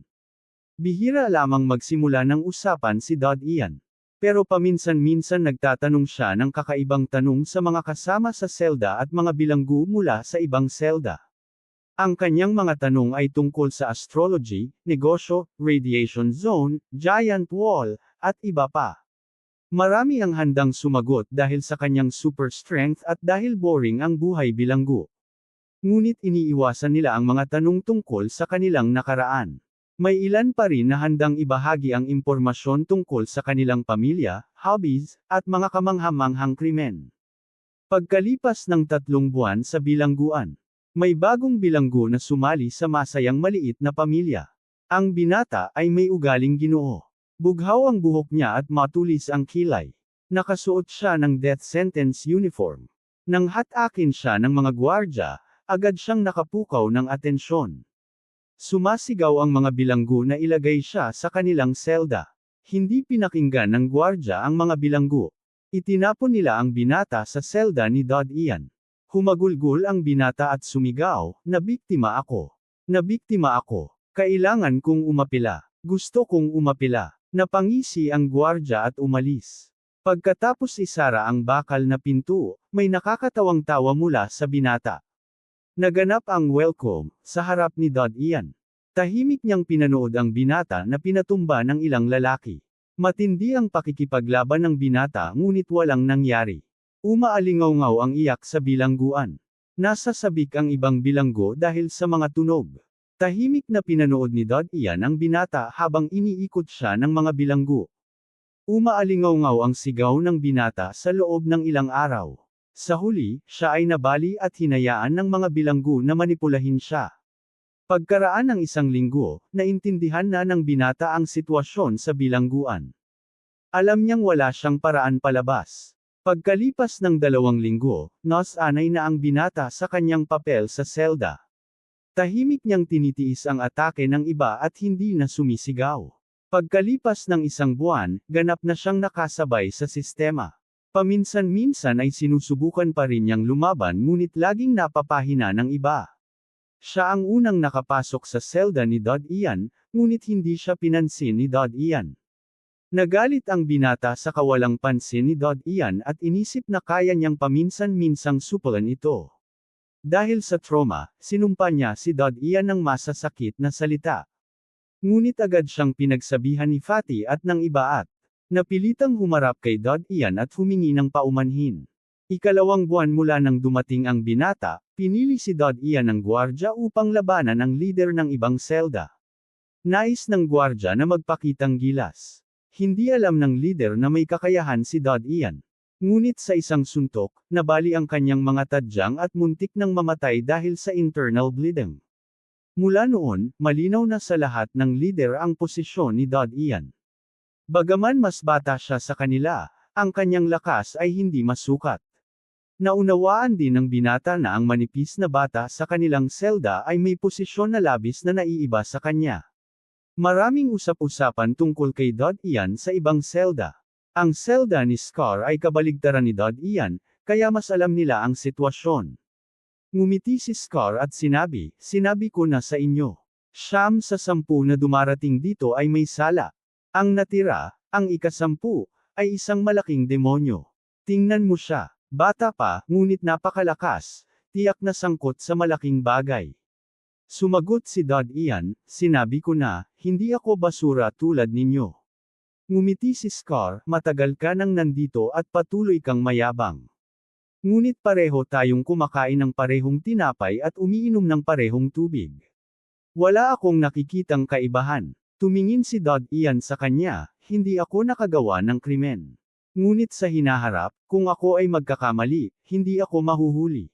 Bihira lamang magsimula ng usapan si Dad Ian. Pero paminsan-minsan nagtatanong siya ng kakaibang tanong sa mga kasama sa selda at mga bilanggo mula sa ibang selda. Ang kanyang mga tanong ay tungkol sa astrology, negosyo, radiation zone, giant wall, at iba pa. Marami ang handang sumagot dahil sa kanyang super strength at dahil boring ang buhay bilanggo. Ngunit iniiwasan nila ang mga tanong tungkol sa kanilang nakaraan. May ilan pa rin na handang ibahagi ang impormasyon tungkol sa kanilang pamilya, hobbies, at mga kamangha-manghang krimen. Pagkalipas ng 3 buwan sa bilangguan, may bagong bilanggo na sumali sa masayang maliit na pamilya. Ang binata ay may ugaling Ginoo. Bughaw ang buhok niya at matulis ang kilay. Nakasuot siya ng death sentence uniform. Nang hatakin siya ng mga gwardya, agad siyang nakapukaw ng atensyon. Sumasigaw ang mga bilanggo na ilagay siya sa kanilang selda. Hindi pinakinggan ng gwardya ang mga bilanggo. Itinapon nila ang binata sa selda ni Dod Ian. Humagulgol ang binata at sumigaw, "Nabiktima ako. Nabiktima ako. Kailangan kong umapila. Gusto kong umapila." Napangisi ang gwardya at umalis. Pagkatapos isara ang bakal na pinto, may nakakatawang tawa mula sa binata. Naganap ang welcome sa harap ni Dod Ian. Tahimik niyang pinanood ang binata na pinatumba ng ilang lalaki. Matindi ang pakikipaglaban ng binata ngunit walang nangyari. Umaalingaw-ngaw ang iyak sa bilangguan. Nasa sabik ang ibang bilanggo dahil sa mga tunog. Tahimik na pinanood ni Dod Ian ang binata habang iniikot siya ng mga bilanggo. Umaalingaw-ngaw ang sigaw ng binata sa loob ng ilang araw. Sa huli, siya ay nabali at hinayaan ng mga bilanggo na manipulahin siya. Pagkaraan ng isang linggo, naintindihan na ng binata ang sitwasyon sa bilangguan. Alam niyang wala siyang paraan palabas. Pagkalipas ng 2 linggo, nasanay na ang binata sa kanyang papel sa selda. Tahimik niyang tinitiis ang atake ng iba at hindi na sumisigaw. Pagkalipas ng 1 buwan, ganap na siyang nakasabay sa sistema. Paminsan-minsan ay sinusubukan pa rin niyang lumaban ngunit laging napapahina ng iba. Siya ang unang nakapasok sa selda ni Dod Ian, ngunit hindi siya pinansin ni Dod Ian. Nagalit ang binata sa kawalang pansin ni Dod Ian at inisip na kaya niyang paminsan-minsang supulan ito. Dahil sa trauma, sinumpa niya si Dod Ian ng masasakit na salita. Ngunit agad siyang pinagsabihan ni Fatty at ng iba at napilitang humarap kay Dod Ian at humingi ng paumanhin. 2 buwan mula nang dumating ang binata, pinili si Dod Ian ng gwardya upang labanan ang lider ng ibang selda. Nais ng gwardya na magpakitang gilas. Hindi alam ng lider na may kakayahan si Dod Ian. Ngunit sa isang suntok, nabali ang kanyang mga tadyang at muntik nang mamatay dahil sa internal bleeding. Mula noon, malinaw na sa lahat ng lider ang posisyon ni Dod Ian. Bagaman mas bata siya sa kanila, ang kanyang lakas ay hindi masukat. Naunawaan din ng binata na ang manipis na bata sa kanilang selda ay may posisyon na labis na naiiba sa kanya. Maraming usap-usapan tungkol kay Dod Ian sa ibang selda. Ang selda ni Scar ay kabaligtaran ni Dod Ian, kaya mas alam nila ang sitwasyon. Ngumiti si Scar at sinabi, "Sinabi ko na sa inyo. 9 sa 10 na dumarating dito ay may sala. Ang natira, ang ika-10, ay isang malaking demonyo. Tingnan mo siya. Bata pa, ngunit napakalakas, tiyak na sangkot sa malaking bagay." Sumagot si Dod Ian, "Sinabi ko na, hindi ako basura tulad ninyo." Ngumiti si Scar, "Matagal ka nang nandito at patuloy kang mayabang. Ngunit pareho tayong kumakain ng parehong tinapay at umiinom ng parehong tubig. Wala akong nakikitang kaibahan." Tumingin si Dod Ian sa kanya, "Hindi ako nakagawa ng krimen. Ngunit sa hinaharap, kung ako ay magkakamali, hindi ako mahuhuli.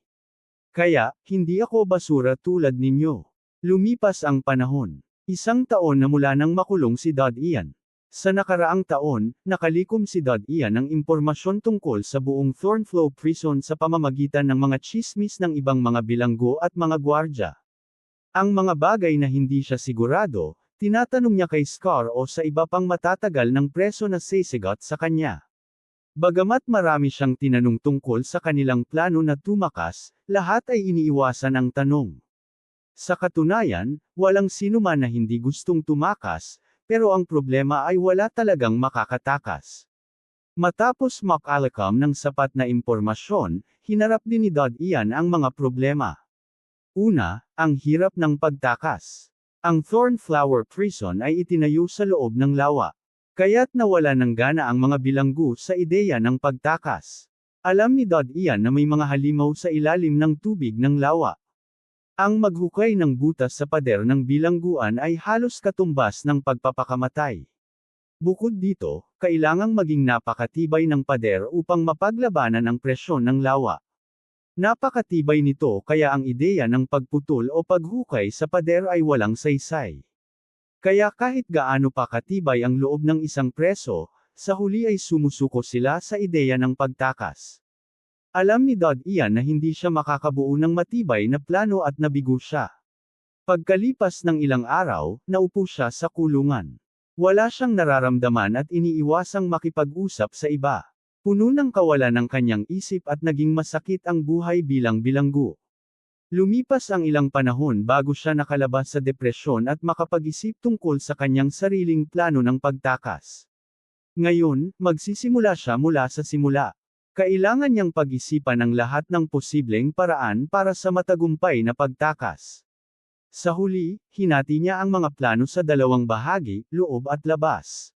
Kaya, hindi ako basura tulad ninyo." Lumipas ang panahon. 1 taon na mula nang makulong si Dod Ian. Sa nakaraang taon, nakalikom si Dod Ian ng impormasyon tungkol sa buong Thornflow Prison sa pamamagitan ng mga tsismis ng ibang mga bilanggo at mga gwardya. Ang mga bagay na hindi siya sigurado, tinatanong niya kay Scar o sa iba pang matatagal ng preso na sisigot sa kanya. Bagamat marami siyang tinanong tungkol sa kanilang plano na tumakas, lahat ay iniiwasan ang tanong. Sa katunayan, walang sino man na hindi gustong tumakas, pero ang problema ay wala talagang makakatakas. Matapos makalakam ng sapat na impormasyon, hinarap din ni Dod Ian ang mga problema. Una, ang hirap ng pagtakas. Ang Thornflower Prison ay itinayo sa loob ng lawa. Kaya't nawala ng gana ang mga bilanggo sa ideya ng pagtakas. Alam ni Dod Ian na may mga halimaw sa ilalim ng tubig ng lawa. Ang maghukay ng butas sa pader ng bilangguan ay halos katumbas ng pagpapakamatay. Bukod dito, kailangang maging napakatibay ng pader upang mapaglabanan ang presyon ng lawa. Napakatibay nito kaya ang ideya ng pagputol o paghukay sa pader ay walang saysay. Kaya kahit gaano pa katibay ang loob ng isang preso, sa huli ay sumusuko sila sa ideya ng pagtakas. Alam ni Dodd Ian na hindi siya makakabuo ng matibay na plano at nabigo siya. Pagkalipas ng ilang araw, naupo siya sa kulungan. Wala siyang nararamdaman at iniiwasang makipag-usap sa iba. Puno ng kawalan ng kanyang isip at naging masakit ang buhay bilang bilanggo. Lumipas ang ilang panahon bago siya nakalabas sa depresyon at makapag-isip tungkol sa kanyang sariling plano ng pagtakas. Ngayon, magsisimula siya mula sa simula. Kailangan niyang pag-isipan ang lahat ng posibleng paraan para sa matagumpay na pagtakas. Sa huli, hinati niya ang mga plano sa dalawang bahagi, loob at labas.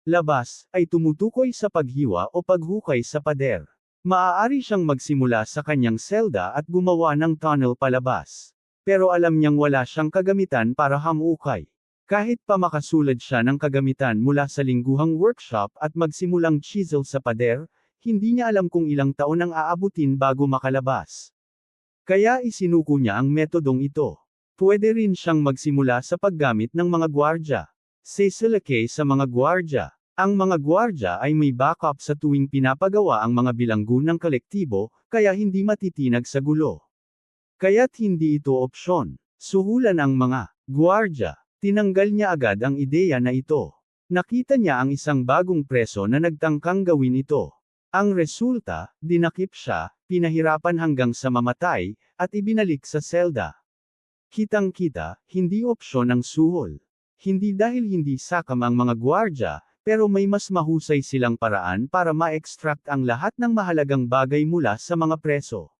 Labas, ay tumutukoy sa paghiwa o paghukay sa pader. Maaari siyang magsimula sa kanyang selda at gumawa ng tunnel palabas. Pero alam niyang wala siyang kagamitan para hamukay. Kahit pa makasulad siya ng kagamitan mula sa lingguhang workshop at magsimulang chisel sa pader, hindi niya alam kung ilang taon ang aabutin bago makalabas. Kaya isinuko niya ang metodong ito. Pwede rin siyang magsimula sa paggamit ng mga gwardya. Seselake sa mga gwardya. Ang mga gwardya ay may backup sa tuwing pinapagawa ang mga bilanggo ng kolektibo, kaya hindi matitinag sa gulo. Kaya't hindi ito opsyon. Suhulan ang mga gwardya. Tinanggal niya agad ang ideya na ito. Nakita niya ang isang bagong preso na nagtangkang gawin ito. Ang resulta, dinakip siya, pinahirapan hanggang sa mamatay, at ibinalik sa selda. Kitang-kita, hindi opsyon ang suhol. Hindi dahil hindi sakam ang mga gwardya, pero may mas mahusay silang paraan para ma-extract ang lahat ng mahalagang bagay mula sa mga preso.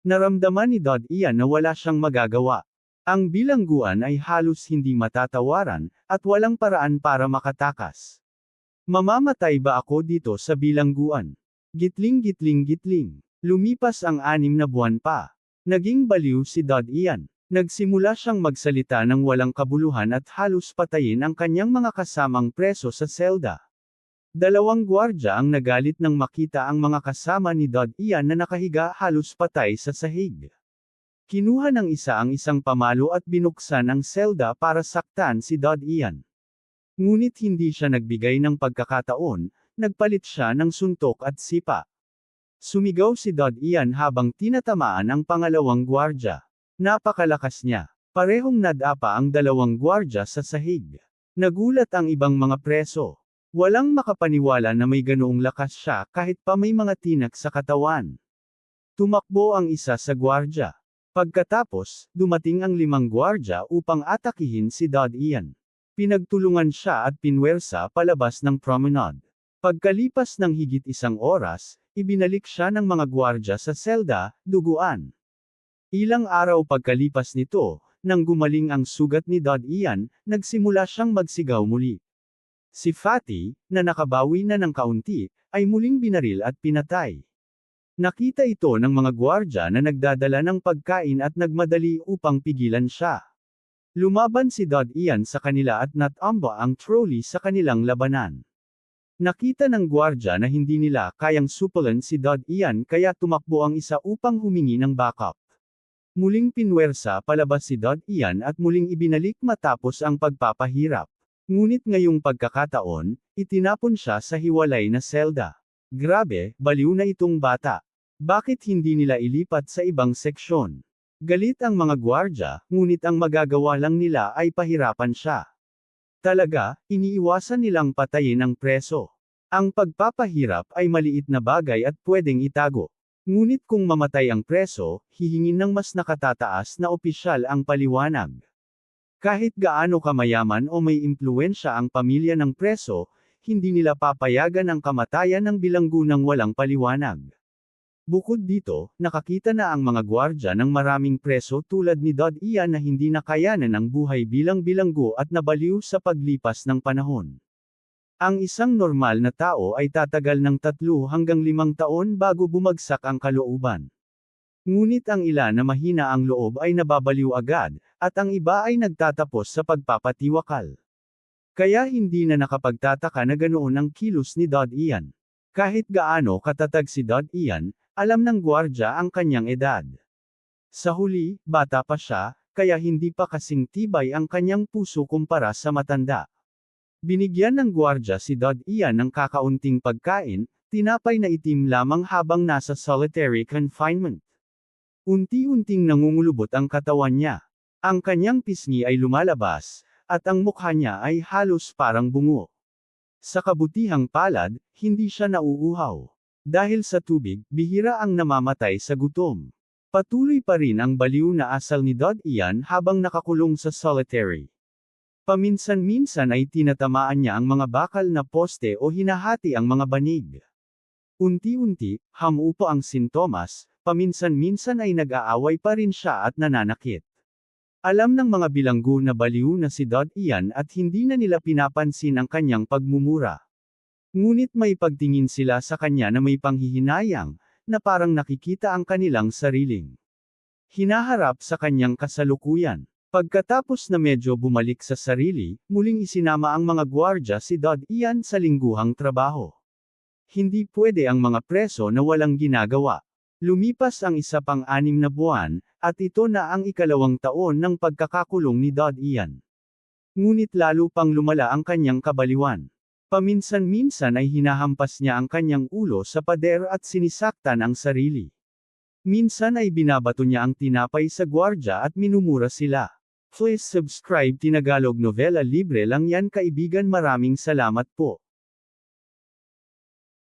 Naramdaman ni Dodd Ian na wala siyang magagawa. Ang bilangguan ay halos hindi matatawaran, at walang paraan para makatakas. Mamamatay ba ako dito sa bilangguan? Gitling-gitling-gitling. Lumipas ang 6 na buwan pa. Naging baliw si Dodd Ian. Nagsimula siyang magsalita ng walang kabuluhan at halos patayin ang kanyang mga kasamang preso sa selda. 2 gwardya ang nagalit nang makita ang mga kasama ni Dodd Ian na nakahiga halos patay sa sahig. Kinuha ng isa ang isang pamalo at binuksan ang selda para saktan si Dodd Ian. Ngunit hindi siya nagbigay ng pagkakataon, nagpalit siya ng suntok at sipa. Sumigaw si Dodd Ian habang tinatamaan ang pangalawang gwardya. Napakalakas niya. Parehong nadapa ang 2 gwardya sa sahig. Nagulat ang ibang mga preso. Walang makapaniwala na may ganoong lakas siya kahit pa may mga tinak sa katawan. Tumakbo ang isa sa gwardya. Pagkatapos, dumating ang 5 gwardya upang atakihin si Dodd Ian. Pinagtulungan siya at pinwersa palabas ng promenade. Pagkalipas ng higit 1 oras, ibinalik siya ng mga gwardya sa selda, duguan. Ilang araw pagkalipas nito, nang gumaling ang sugat ni Dodd Ian, nagsimula siyang magsigaw muli. Si Fatty, na nakabawi na ng kaunti, ay muling binaril at pinatay. Nakita ito ng mga gwardya na nagdadala ng pagkain at nagmadali upang pigilan siya. Lumaban si Dodd Ian sa kanila at natamba ang trolley sa kanilang labanan. Nakita ng gwardya na hindi nila kayang supulan si Dodd Ian kaya tumakbo ang isa upang humingi ng backup. Muling pinwersa palabas si Dodd Ian at muling ibinalik matapos ang pagpapahirap. Ngunit ngayong pagkakataon, itinapon siya sa hiwalay na selda. Grabe, baliw na itong bata. Bakit hindi nila ilipat sa ibang seksyon? Galit ang mga gwardya, ngunit ang magagawa lang nila ay pahirapan siya. Talaga, iniiwasan nilang patayin ang preso. Ang pagpapahirap ay maliit na bagay at pwedeng itago. Ngunit kung mamatay ang preso, hihingin ng mas nakatataas na opisyal ang paliwanag. Kahit gaano kamayaman o may impluwensya ang pamilya ng preso, hindi nila papayagan ang kamatayan ng bilanggo ng walang paliwanag. Bukod dito, nakakita na ang mga gwardya ng maraming preso tulad ni Dodd Ian na hindi nakayanan ang buhay bilang bilanggo at nabaliw sa paglipas ng panahon. Ang isang normal na tao ay tatagal ng 3 hanggang 5 taon bago bumagsak ang kalooban. Ngunit ang ilan na mahina ang loob ay nababaliw agad, at ang iba ay nagtatapos sa pagpapatiwakal. Kaya hindi na nakapagtataka na ganoon ang kilos ni Dodd Ian. Kahit gaano katatag si Dodd Ian, alam ng gwardya ang kanyang edad. Sa huli, bata pa siya, kaya hindi pa kasing tibay ang kanyang puso kumpara sa matanda. Binigyan ng gwardya si Dod Ian ng kakaunting pagkain, tinapay na itim lamang habang nasa solitary confinement. Unti-unting nangungulubot ang katawan niya. Ang kanyang pisngi ay lumalabas, at ang mukha niya ay halos parang bungo. Sa kabutihang palad, hindi siya nauuhaw. Dahil sa tubig, bihira ang namamatay sa gutom. Patuloy pa rin ang baliw na asal ni Dod Ian habang nakakulong sa solitary. Paminsan-minsan ay tinatamaan niya ang mga bakal na poste o hinahati ang mga banig. Unti-unti, hamuupo ang sintomas, paminsan-minsan ay nag-aaway pa rin siya at nananakit. Alam ng mga bilanggo na baliw na si Dod Ian at hindi na nila pinapansin ang kanyang pagmumura. Ngunit may pagtingin sila sa kanya na may panghihinayang, na parang nakikita ang kanilang sariling hinaharap sa kanyang kasalukuyan. Pagkatapos na medyo bumalik sa sarili, muling isinama ang mga gwardya si Dod Ian sa lingguhang trabaho. Hindi pwede ang mga preso na walang ginagawa. Lumipas ang 1 pang 6 na buwan, at ito na ang ikalawang taon ng pagkakakulong ni Dod Ian. Ngunit lalo pang lumala ang kanyang kabaliwan. Paminsan-minsan ay hinahampas niya ang kanyang ulo sa pader at sinisaktan ang sarili. Minsan ay binabato niya ang tinapay sa gwardya at minumura sila. Please subscribe Tinagalog Novela, libre lang yan kaibigan, maraming salamat po.